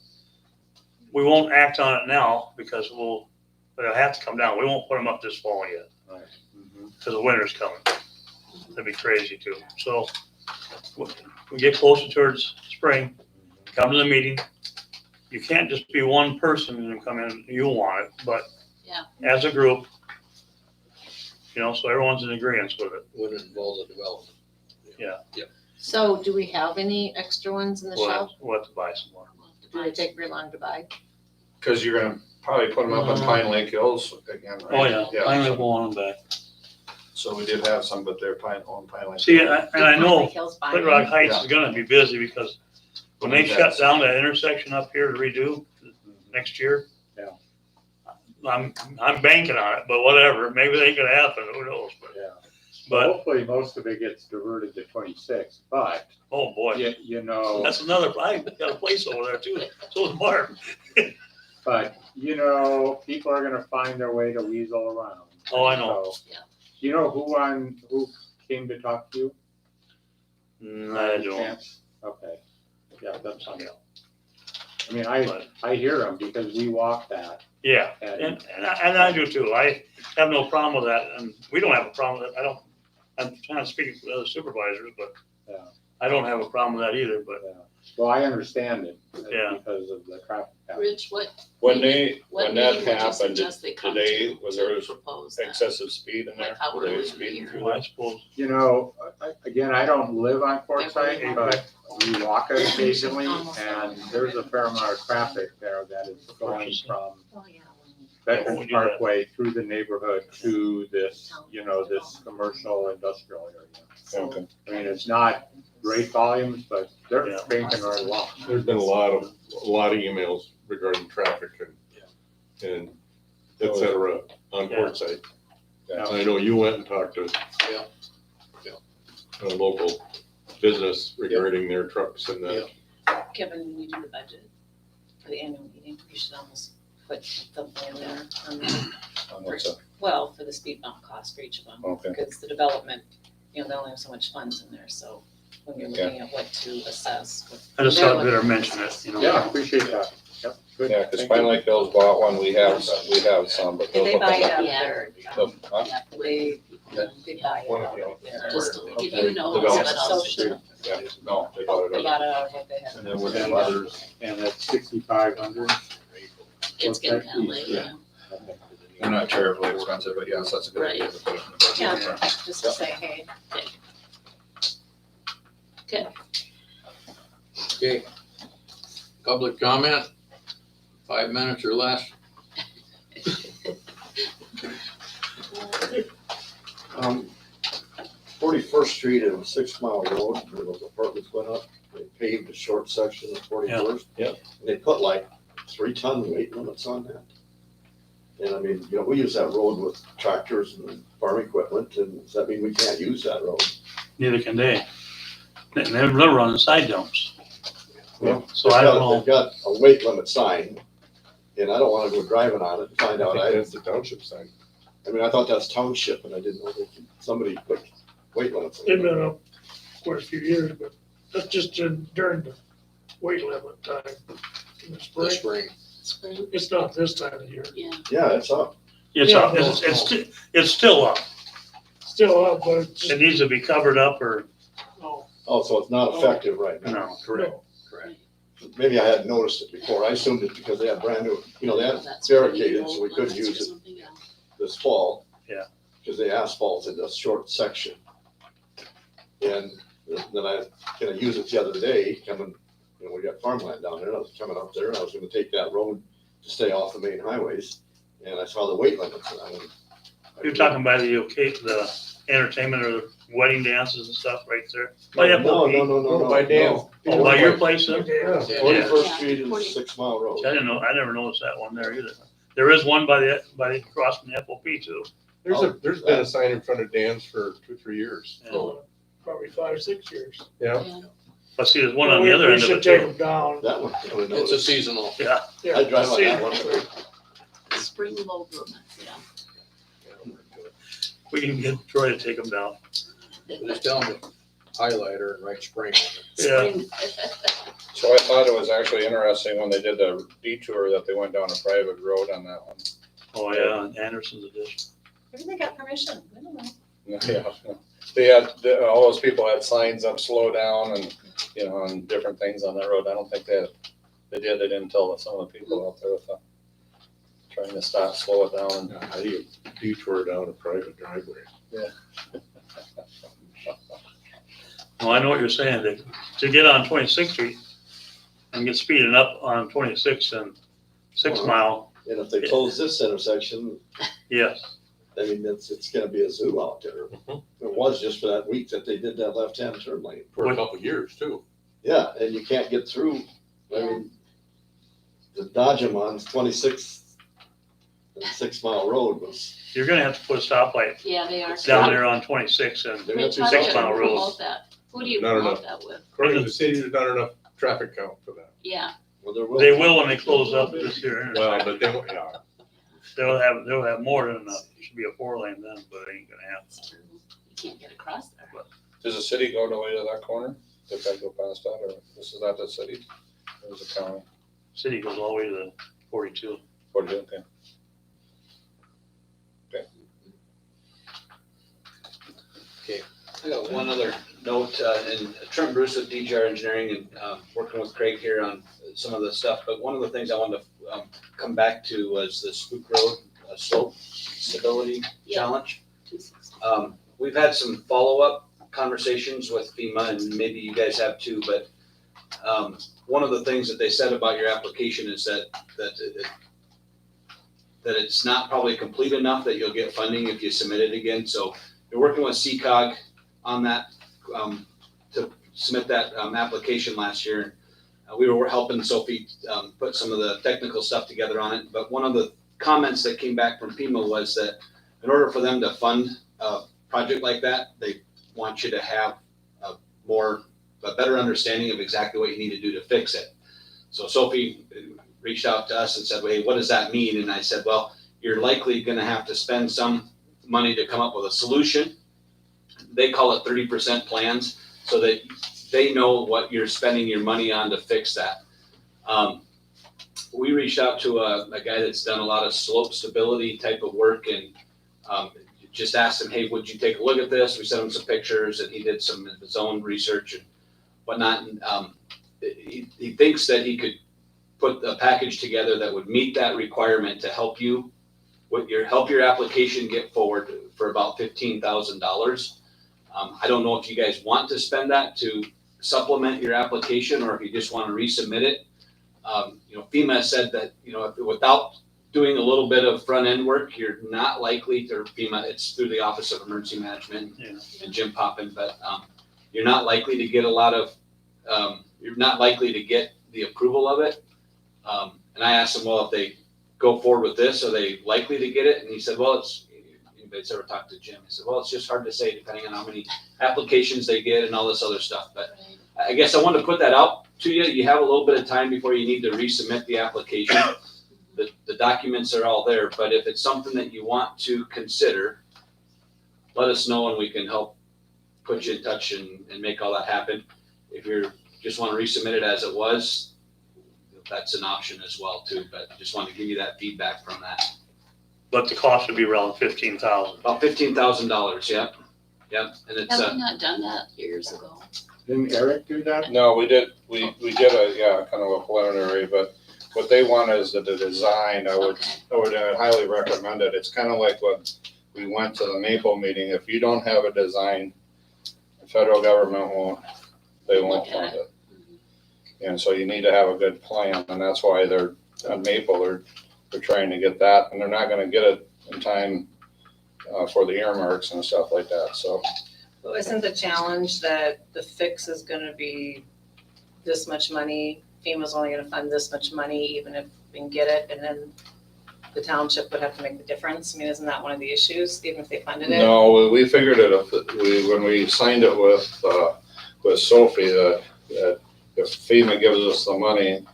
we won't act on it now because they'll have to come down. We won't put them up this fall yet. Because the winter's coming. That'd be crazy too. So we get closer towards spring, come to the meeting. You can't just be one person and come in, you want it, but Yeah. as a group, so everyone's in agreement with it. Would involve the development. So do we have any extra ones in the shop? We'll have to buy some more. We'll have to Do buy they take very long to buy? Cause you're gonna probably put them up on Pine Lake Hills again, Oh, right? yeah, finally we'll want them back. So we did have some, but they're Pine Lake. See, and I know Hills buying Split them? Rock Heights is gonna be busy because when they shut down that intersection up here to redo next year. Yeah. I'm banking on it, but whatever, maybe it ain't gonna happen, who knows, Yeah. but, Hopefully, most of it gets diverted to 26, but, oh boy, you know, that's another, I got a place over there too, so is Mark. but, people are gonna find their way to weasel around. Oh, I know. So, Yeah. You know who came to talk to you? I don't, Chance? Okay, yeah, that's fine. Yeah. I mean, but, I hear them because we walk that, yeah, and and I do too, I have no problem with that, and we don't have a problem with that, I'm trying to speak for the other supervisors, but Yeah. I don't have a problem with that either, but, well, I understand it Yeah. because of the traffic. pattern. Rich, what When meeting that would you happened, suggest they come today, to was to there propose that? excessive speed in there? Like how Were they early speeding here? through well, I that? suppose, Again, I don't live on Quartzsite, Every but we walk it occasionally, and there's a fair amount of traffic there that is going from Oh, yeah. Veterans we do that. Parkway through the neighborhood to this, this commercial industrial area. Okay. I mean, it's not great volumes, but they're Yeah. banking right along. There's been a lot of emails regarding traffic and et cetera on Yeah. Quartzsite. Yeah. I know you went and talked to Yeah. Yeah. a local business regarding their trucks and that. Kevin, when you do the budget for the annual meeting, you should almost put something in there on the, What's that? well, for the speed bump cost for each of them. Okay. Because the development, they only have so much funds in there, so when you're looking at what to assess. I just thought better mention it, Yeah, appreciate that. Yep. Good. Yeah, because Thank you. Pine Lake Bill's bought one, we have some, but. Did they buy it those- out Yeah. there? Huh? Yeah, They buy it One out of there. just to give Okay. you notes, Development. but also. Social. Yeah, no, they bought They it. bought it out of what they had. And then we have others. And that's 6,500. It's getting kind of late, yeah. They're not terribly expensive, but yes, that's a good idea to put it in the budget. Yeah, just to say, hey, Okay. Public comment, 5 minutes or less. 41st Street and 6 Mile Road, where those apartments went up, they paved a short section of 41st. Yeah. And they put like 3-ton weight limits on that. And I mean, we use that road with tractors and farm equipment, and does that mean we can't use that road? Neither can they. They're running side dumps. Well, So I don't know. They've got a weight limit sign, and I don't wanna go driving on it and find I out. think that's the township sign. I mean, I thought that's township, and I didn't know somebody put weight limits on They've it. been up quite a few years, but that's just during the weight limit time in the This spring. spring. Spring, It's not this time of year. yeah. Yeah, it's up. It's Yeah, up, it's still up. Still up, but it's It just, needs to be covered up or, no, Oh, so it's not effective right now. no. correct. Maybe I hadn't noticed it before. I assumed it because they had brand new, they had That's pretty barricaded, old so we couldn't limits or use it something, yeah. this fall. Yeah. Because they asphalted a short section. And then I gonna use it the other day, coming, we got farmland down there, I was coming up there, and I was gonna take that road to stay off the main highways, and I saw the weight limits, and I went. You're talking by the entertainment or the wedding dances and stuff right there? By No, FOP? no. By Dan. no. Oh, by your place then? Yeah. Yeah. 41st Street Yeah. is 6 Mile Road. I didn't know, I never noticed that one there either. There is one by across from the FOP too. There's been a sign in front of Dan's for 2-3 years. Oh, probably 5, 6 years. Yeah. Yeah. But see, there's one on the other We end of should it take too. them down. That one, I really It's a noticed. seasonal. Yeah, Yeah, I drive on that see, one. Spring load limits, yeah. we can get Troy to take them down. Just tell them to highlighter and write spring on it. Yeah. Spring. So I thought it was actually interesting when they did the detour that they went down a private road on that one. Oh, yeah, and Anderson's edition. maybe they got permission, I don't know. Yeah, they had, all those people had signs up, slow down and, and different things on that road. I don't think they didn't tell some of the people out there with trying to stop, slow it down. Now, how do you detour down a private driveway? Well, I know what you're saying, to get on 26th Street and get speeding up on 26th and 6 Mile, And if they close this intersection, yes. I mean, it's gonna be a zoo out there. It was just for that week that they did that left-hand turn lane. For a couple of years too. Yeah, and you can't get through, I mean, the Dodgem on 26th and 6 Mile Road was, You're gonna have to put a stoplight Yeah, they are. down there on 26 and they're We gonna talked 6 to Mile them Road. about that. Who do you Not promote enough. that with? According to the city, there's not enough traffic count for that. Yeah, well, there will. They will when they close up this year. Well, but they, yeah, They'll have more than enough. It should be a 4 lane then, but it ain't gonna happen. you can't get across there. Does the city go all the way to that corner? If I go past that, or this is not the city? Or is it county? City goes all the way to 42. What do you think? I got one other note, and Trent Bruce with DGR Engineering and working with Craig here on some of the stuff, but one of the things I wanted to come back to was the Spook Road slope stability Yeah. challenge. 260. We've had some follow-up conversations with FEMA, and maybe you guys have too, but one of the things that they said about your application is that that it's not probably complete enough that you'll get funding if you submit it again. So we're working with CCOG on that, to submit that, application last year. We were helping Sophie, put some of the technical stuff together on it. But one of the comments that came back from FEMA was that in order for them to fund a project like that, they want you to have a better understanding of exactly what you need to do to fix it. So Sophie reached out to us and said, "Hey, what does that mean?" And I said, "Well, you're likely gonna have to spend some money to come up with a solution." They call it 30% plans, so that they know what you're spending your money on to fix that. We reached out to a guy that's done a lot of slope stability type of work, and just asked him, "Hey, would you take a look at this?" We sent him some pictures, and he did some of his own research and whatnot. And he thinks that he could put a package together that would meet that requirement to help you help your application get forward for about $15,000. I don't know if you guys want to spend that to supplement your application, or if you just want to resubmit it. FEMA said that, without doing a little bit of front end work, you're not likely to, FEMA, it's through the Office of Emergency Management and Jim Poppin, but you're not likely to get you're not likely to get the approval of it. And I asked him, well, if they go forward with this, are they likely to get it? And he said, well, anybody's ever talked to Jim? He said, well, it's just hard to say depending on how many applications they get and all this other stuff. But I guess I wanted to put that out to you. You have a little bit of time before you need to resubmit the application. The documents are all there, but if it's something that you want to consider, let us know and we can help put you in touch and make all that happen. If you just want to resubmit it as it was, that's an option as well too, but just wanted to give you that feedback from that. But the cost would be around 15,000. About $15,000, yep. Yep, and it's, Have we not done that years ago? Didn't Eric do that? No, we did kind of a preliminary, but what they want is the design. I would highly recommend it. It's kind of like what we went to the Maple meeting. If you don't have a design, the federal government won't fund it. And so you need to have a good plan, and that's why they're on Maple, they're trying to get that, and they're not gonna get it in time for the earmarks and stuff like that, so. Well, isn't the challenge that the fix is gonna be this much money? FEMA's only gonna fund this much money, even if we can get it, and then the township would have to make the difference? I mean, isn't that one of the issues, even if they funded it? No, we figured it, when we signed it with Sophie, that if FEMA gives us the money,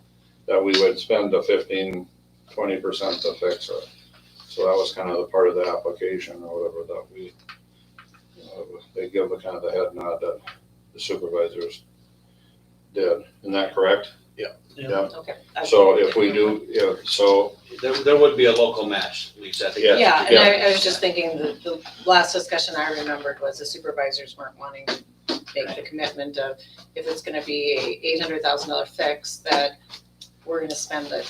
that we would spend the 15-20% to fix it. So that was kind of the part of the application or whatever that we, they give the kind of the head nod that the supervisors did. Isn't that correct? Yeah. Okay. So if we do, there would be a local match, Lisa, I think. that's Yeah, what you and got. I was just thinking, the last discussion I remembered was the supervisors weren't wanting to make the commitment of, if it's gonna be a $800,000 fix, that we're gonna spend the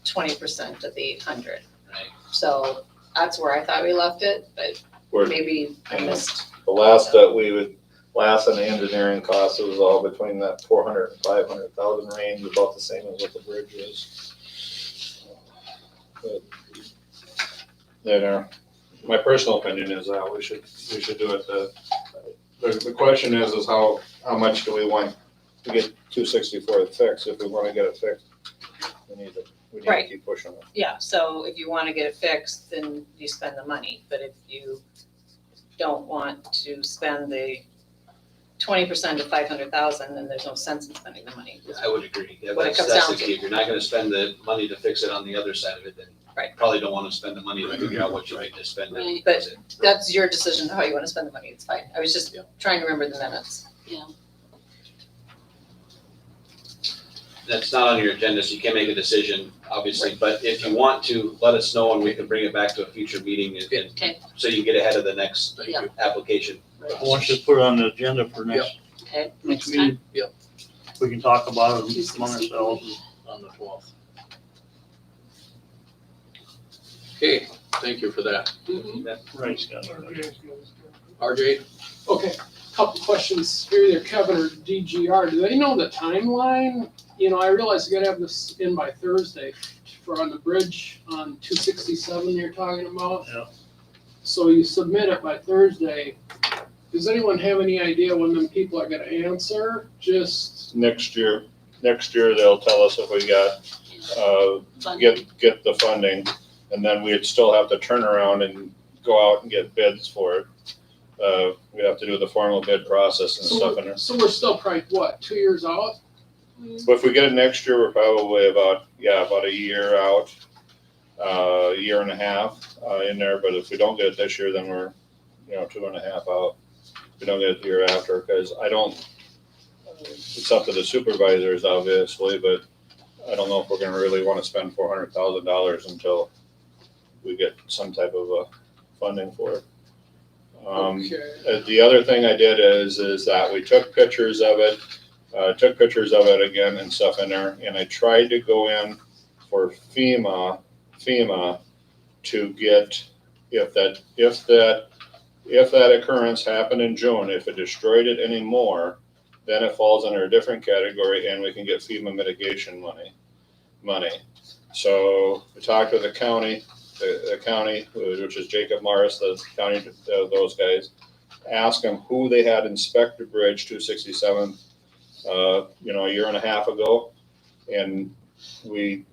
20% of the 800. Right. So that's where I thought we left it, but we're, maybe I missed. the last that we would, last in the engineering cost, it was all between that 400 and 500,000 range, about the same as what the bridge is. But my personal opinion is that we should do it. The question is how much do we want to get 264 fixed? If we want to get it fixed, we need to Right. keep pushing it. Yeah, so if you wanna get it fixed, then you spend the money, but if you don't want to spend the 20% of 500,000, then there's no sense in spending the money. I would agree. Yeah, What it that's comes the down key. to. If you're not gonna spend the money to fix it on the other side of it, then Right. you probably don't wanna spend the money to figure out what you need to spend. Right. it. But that's your decision how you wanna spend the money, it's fine. I was just trying to remember the minutes. Yeah. That's not on your agenda, so you can't make a decision, obviously, but if you want to, let us know and we can bring it back to a future meeting and Okay. so you get ahead of the next Yeah. application. I want you to put it on the agenda for next Okay, next next meeting. time. Yep. We can talk about it among 260. ourselves. On the 12th. Okay, thank you for that. Mhm. Right, Scott. RJ? Okay, couple questions for either Kevin or DGR. Do they know the timeline? You know, I realize you gotta have this in by Thursday for on the bridge on 267 you're talking about. Yeah. So you submit it by Thursday. Does anyone have any idea when them people are gonna answer? Just, Next year they'll tell us if we got, Funding. get the funding, and then we'd still have to turn around and go out and get bids for it. We'd have to do the formal bid process and stuff in there. so we're still probably, what, 2 years out? But if we get it next year, we're probably about a year out, a year and a half, in there, but if we don't get it this year, then we're, 2.5 out. If we don't get it the year after, cause it's up to the supervisors, obviously, but I don't know if we're gonna really wanna spend $400,000 until we get some type of funding for it. Okay. The other thing I did is that we took pictures of it again and stuff in there, and I tried to go in for FEMA to get, if that occurrence happened in June, if it destroyed it anymore, then it falls under a different category and we can get FEMA mitigation money. So we talked to the county, which is Jacob Morris, the county, those guys, asked them who they had inspect the bridge 267, a year and a half ago. And I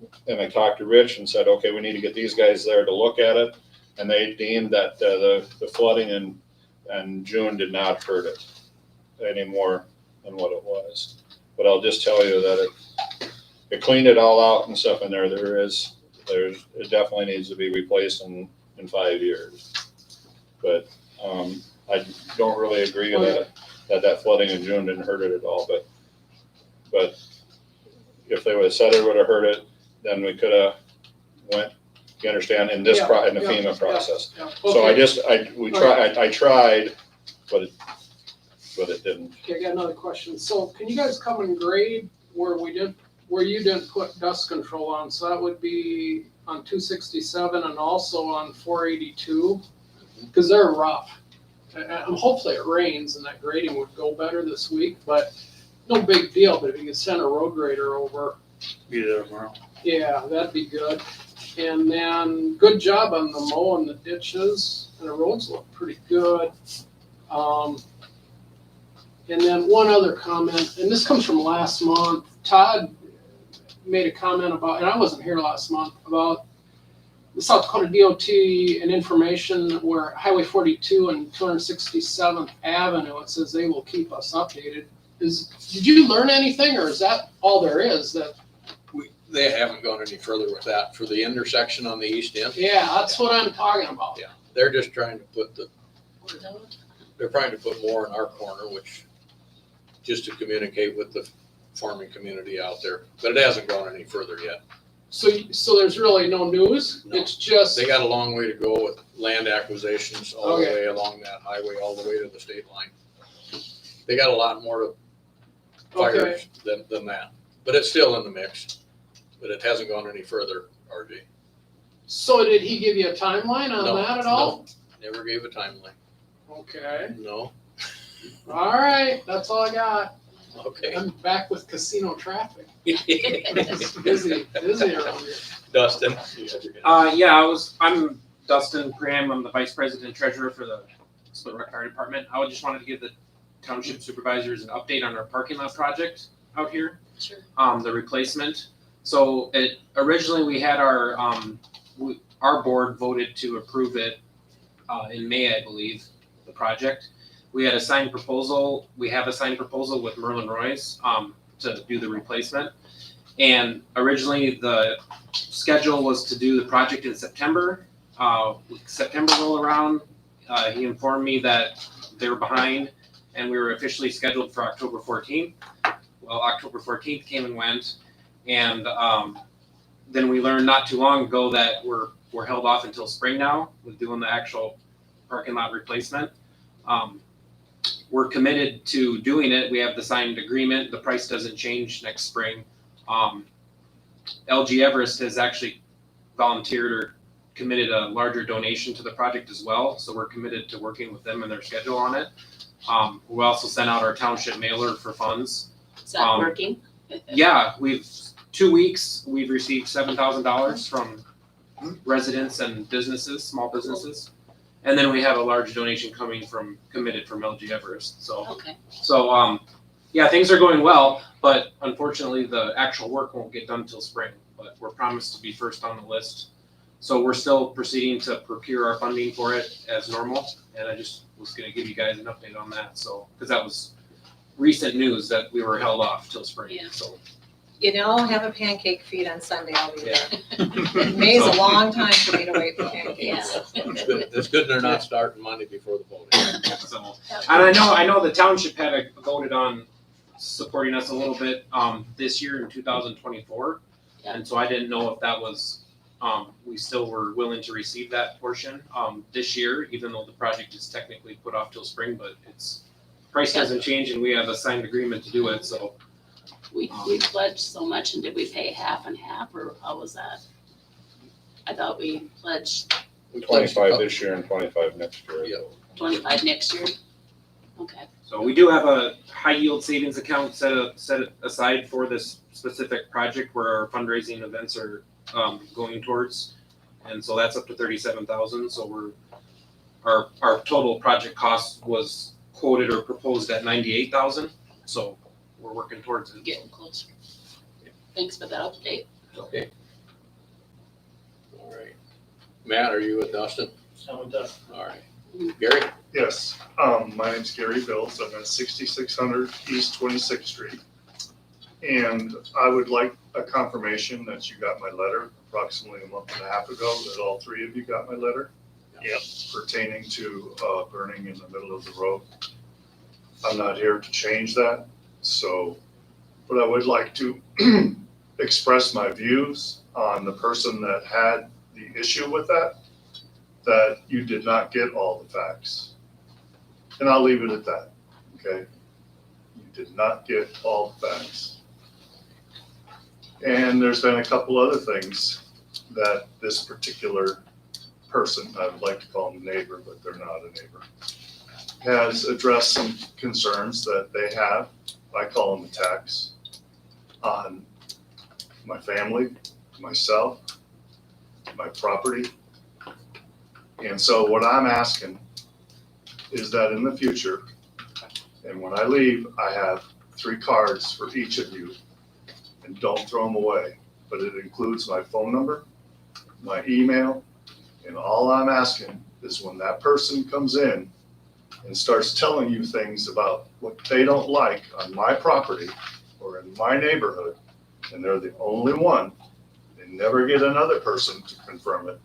talked to Rich and said, okay, we need to get these guys there to look at it. And they deemed that the flooding in June did not hurt it any more than what it was. But I'll just tell you that it cleaned it all out and stuff in there. It definitely needs to be replaced in 5 years. But I don't really agree that flooding in June didn't hurt it at all. But if they would have said it would have hurt it, then we could have went. You understand, in the FEMA process. Yeah, So okay. I tried, but it didn't. Okay, I got another question. So can you guys come and grade where you didn't put dust control on? So that would be on 267 and also on 482, because they're rough. Hopefully it rains and that grading would go better this week, but no big deal. But if you could send a road grader over, Be there tomorrow. yeah, that'd be good. And then good job on the mow and the ditches, and the roads look pretty good. And then one other comment, and this comes from last month. Todd made a comment about, and I wasn't here last month, about the South Dakota DOT and information where Highway 42 and 267th Avenue, it says they will keep us updated. Did you learn anything, or is that all there is? That They haven't gone any further with that for the intersection on the east end. Yeah, that's what I'm talking about. Yeah, they're just trying to put more in our corner, which just to communicate with the farming community out there, but it hasn't gone any further yet. So there's really no news? No. It's just, They got a long way to go with land acquisitions all the Okay. way along that highway, all the way to the state line. They got a lot more to fire okay, than that, but it's still in the mix. But it hasn't gone any further, RJ. so did he give you a timeline on No, that at all? no, never gave a timeline. Okay, No, all right, that's all I got. okay. I'm back with casino traffic. It's busy around here. Dustin. I'm Dustin Graham. I'm the Vice President Treasurer for the Split Rock Fire Department. I just wanted to give the township supervisors an update on our parking lot project out here. Sure. The replacement. So originally we had our board voted to approve it in May, I believe, the project. We had a signed proposal. We have a signed proposal with Merlin Royce to do the replacement. And originally the schedule was to do the project in September. With September roll around, he informed me that they were behind and we were officially scheduled for October 14th. Well, October 14th came and went. And then we learned not too long ago that we're held off until spring now with doing the actual parking lot replacement. We're committed to doing it. We have the signed agreement. The price doesn't change next spring. LG Everest has actually volunteered or committed a larger donation to the project as well, so we're committed to working with them and their schedule on it. We also sent out our township mailer for funds. Is that working? Yeah, 2 weeks, we've received $7,000 from residents and businesses, small businesses. And then we have a large donation committed from LG Everest, so. Okay. So, yeah, things are going well, but unfortunately, the actual work won't get done till spring, but we're promised to be first on the list. So we're still proceeding to procure our funding for it as normal, and I just was gonna give you guys an update on that, so, because that was recent news that we were held off till spring, Yeah. so. You know, have a pancake feed on Sunday, I'll be Yeah. there. May's a long time for me to wait for pancakes. Yeah. It's good they're not starting Monday before the voting. So, and I know the township had voted on supporting us a little bit, this year in 2024. Yeah. And so I didn't know if that was, we still were willing to receive that portion, this year, even though the project is technically put off till spring, but price doesn't change and we have a signed agreement to do it, so. We pledged so much, and did we pay half and half, or how was that? I thought we pledged 25 this year and 25 next year. Yeah. 25 next year. Okay. So we do have a high yield savings account set aside for this specific project where our fundraising events are going towards. And so that's up to 37,000. So our total project cost was quoted or proposed at 98,000. So we're working towards it. Getting closer. Thanks for that update. Okay. All right. Matt, are you with Dustin? I'm with that. All right. Gary? Yes, my name's Gary Bills. I'm at 6600 East 26th Street. And I would like a confirmation that you got my letter approximately a month and a half ago, that all three of you got my letter. Yep. Pertaining to burning in the middle of the road. I'm not here to change that, so, but I would like to express my views on the person that had the issue with that you did not get all the facts. And I'll leave it at that, okay? You did not get all the facts. And there's been a couple other things that this particular person, I would like to call them a neighbor, but they're not a neighbor, has addressed some concerns that they have, I call them attacks, on my family, myself, my property. And so what I'm asking is that in the future, and when I leave, I have 3 cards for each of you, and don't throw them away, but it includes my phone number, my email, and all I'm asking is when that person comes in and starts telling you things about what they don't like on my property or in my neighborhood, and they're the only one, they never get another person to confirm it.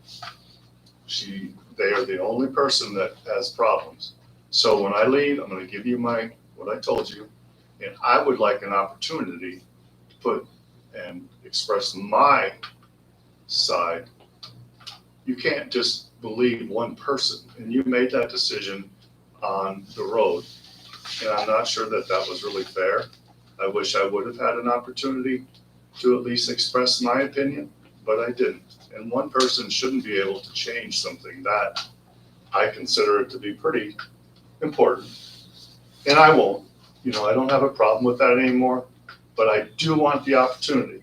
They are the only person that has problems. So when I leave, I'm gonna give you what I told you, and I would like an opportunity to put and express my side. You can't just believe one person, and you made that decision on the road. And I'm not sure that that was really fair. I wish I would have had an opportunity to at least express my opinion, but I didn't. And one person shouldn't be able to change something that I consider it to be pretty important. And I won't, I don't have a problem with that anymore, but I do want the opportunity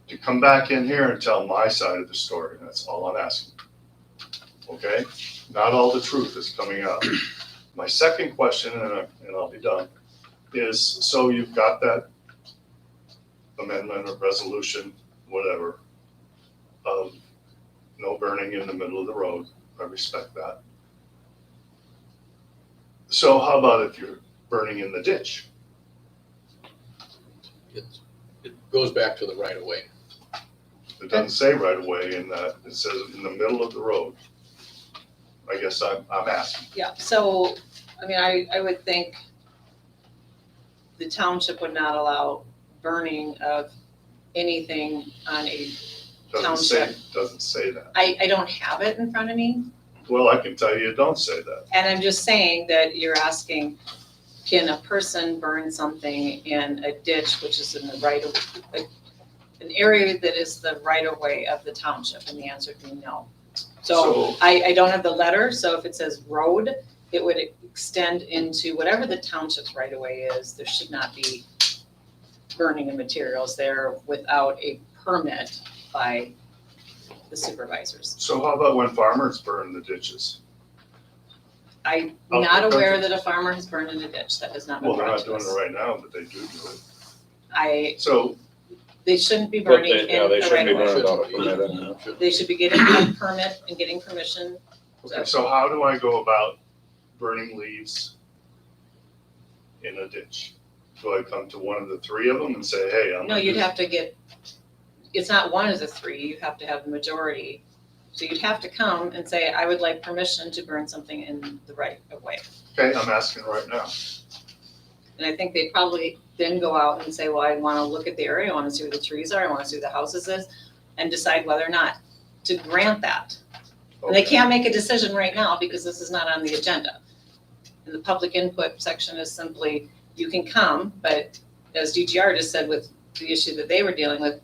to come back in here and tell my side of the story. That's all I'm asking. Okay? Not all the truth is coming out. My second question, and I'll be done, is so you've got that amendment or resolution, whatever, of no burning in the middle of the road. I respect that. So how about if you're burning in the ditch? It goes back to the right of way. It doesn't say right away in that, it says in the middle of the road. I guess I'm asking. Yeah, so, I would think the township would not allow burning of anything on a township. Doesn't say that. I don't have it in front of me, Well, I can tell you it don't say that. and I'm just saying that you're asking, can a person burn something in a ditch, which is in the right of, an area that is the right of way of the township? And the answer would be no. So I don't have the letter, so if it says road, it would extend into whatever the township's right of way is. There should not be burning of materials there without a permit by the supervisors. So how about when farmers burn the ditches? I'm not aware that a farmer has burned in a ditch. That has not been Well, they're brought not to doing us. it right now, but they do it. So So, they shouldn't be But burning they, in yeah, they the shouldn't right be of way. burned without a permit. They should be getting a permit and getting permission. okay, so how do I go about burning leaves in a ditch? Do I come to one of the three of them and say, hey, I'm. No, you'd have to get, it's not one of the three, you have to have the majority. So you'd have to come and say, I would like permission to burn something in the right of way. Okay, I'm asking right now. And I think they'd probably then go out and say, well, I want to look at the area, I want to see where the trees are, I want to see where the houses is, and decide whether or not to grant that. And they Okay. can't make a decision right now because this is not on the agenda. And the public input section is simply, you can come, but as DGR just said with the issue that they were dealing with,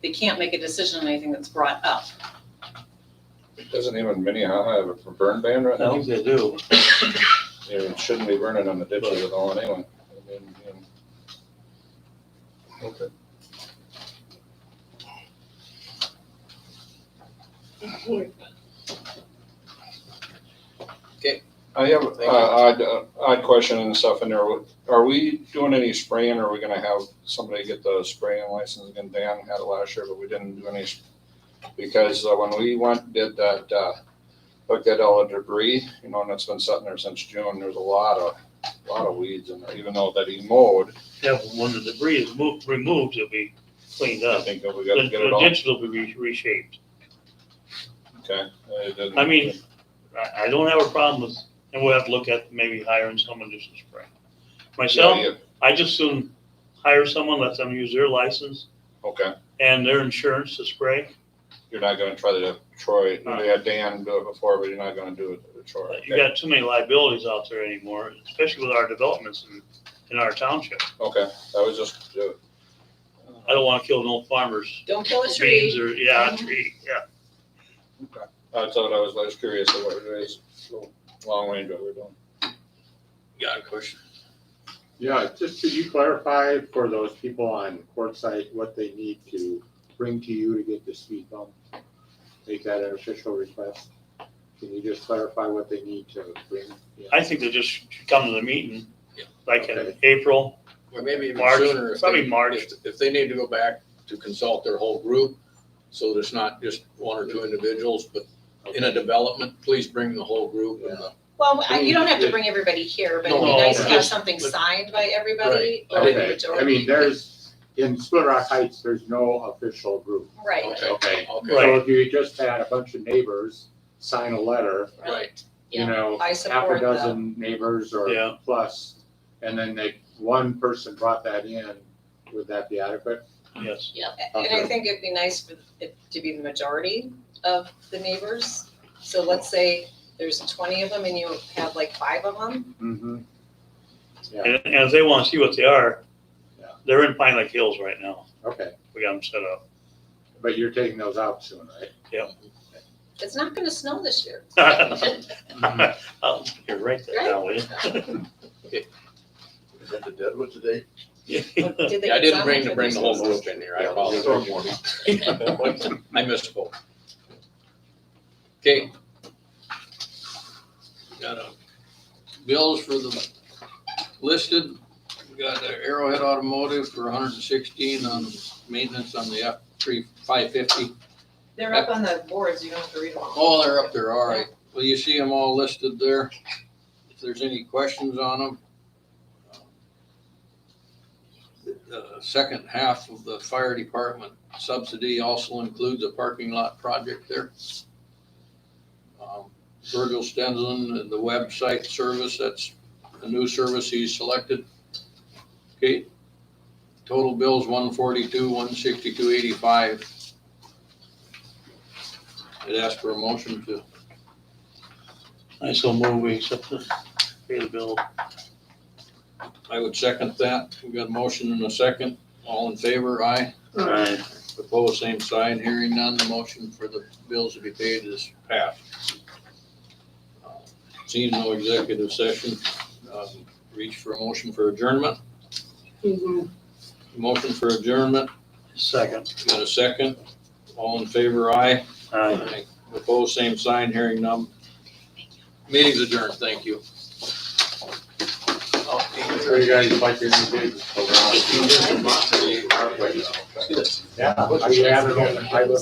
they can't make a decision on anything that's brought up. Doesn't even Minnehaha have a burn ban right I now? think they do. It shouldn't be burning on the ditches at all anyway. I mean, Okay. I have odd question and stuff in there. Are we doing any spraying? Or are we gonna have somebody get the spraying license again? Dan had it last year, but we didn't do any. Because when we went, did that, looked at all the debris, you know, and it's been sitting there since June, there's a lot of weeds in there, even though that he mowed. Yeah, but when the debris is removed, it'll be cleaned I up. think that we The gotta get it the all. ditch will be reshaped. Okay. I mean, I don't have a problem with, and we'll have to look at maybe hiring someone just to spray. Myself, Yeah, I just soon hire someone, let them use their license okay. and their insurance to spray. You're not gonna try to Troy, they had Dan do it before, but you're not gonna do it to Troy. You got too many liabilities out there anymore, especially with our developments in our township. Okay, that was just, I don't wanna kill no farmers. Don't kill a Beans tree. or, yeah, a tree, yeah. I thought I was curious of what it is, so long range what we're doing. Got a question? Yeah, just could you clarify for those people on Quartzsite what they need to bring to you to get the speed bump? Make that an official request? Can you just clarify what they need to bring? Yeah. I think they just should come to the meeting, like in Okay. April. Or maybe even March, sooner. if probably they- March. If they need to go back to consult their whole group, so there's not just one or two individuals, but in a development, please bring the whole group. And Well, you don't have to bring everybody here, but it'd be No, nice to have just- something signed by everybody. or the Okay, I majority. mean, in Split Rock Heights, there's no official group. Right, Okay, Okay. okay, Right. So if you just had a bunch of neighbors sign a letter, right. you Yeah. know, I half a support that. dozen neighbors or Yeah. plus, and then one person brought that in, would that be adequate? Yes. And I think it'd be nice for it to be the majority of the neighbors. So let's say there's 20 of them and you have like 5 of them. Mm-hmm. Yeah, And if they wanna see what they are, Yeah. they're in Pine Lake Hills right now. okay, We got them set up. but you're taking those out soon, right? It's not gonna snow this year. Oh, you're right there, now, will you? Is that the deadwood today? Did they Yeah, I get didn't some bring or the they- whole group in here, I apologize. Storm warning. I misspoke. Okay. Got bills for the listed. We got Arrowhead Automotive for 116 on maintenance on the F-550. They're up on the boards, you don't have to read them all. Oh, they're up there, all right. Well, you see them all listed there. If there's any questions on them. The second half of the fire department subsidy also includes a parking lot project there. Virgil Stenson, the website service, that's a new service he's selected. Okay. Total bills 142, 162.85. I'd ask for a motion to, I so move we accept the, pay the bill. I would second that. We got a motion and a second. All in favor, aye. Aye. Opposed, same sign. Hearing none, the motion for the bills to be paid is passed. Seeing no executive session, reach for a motion for adjournment. Motion for adjournment, Second. got a second? All in favor, aye. Aye. Opposed, same sign. Hearing none. Meeting's adjourned. Thank you. Sure you guys like your new baby. Yeah. I live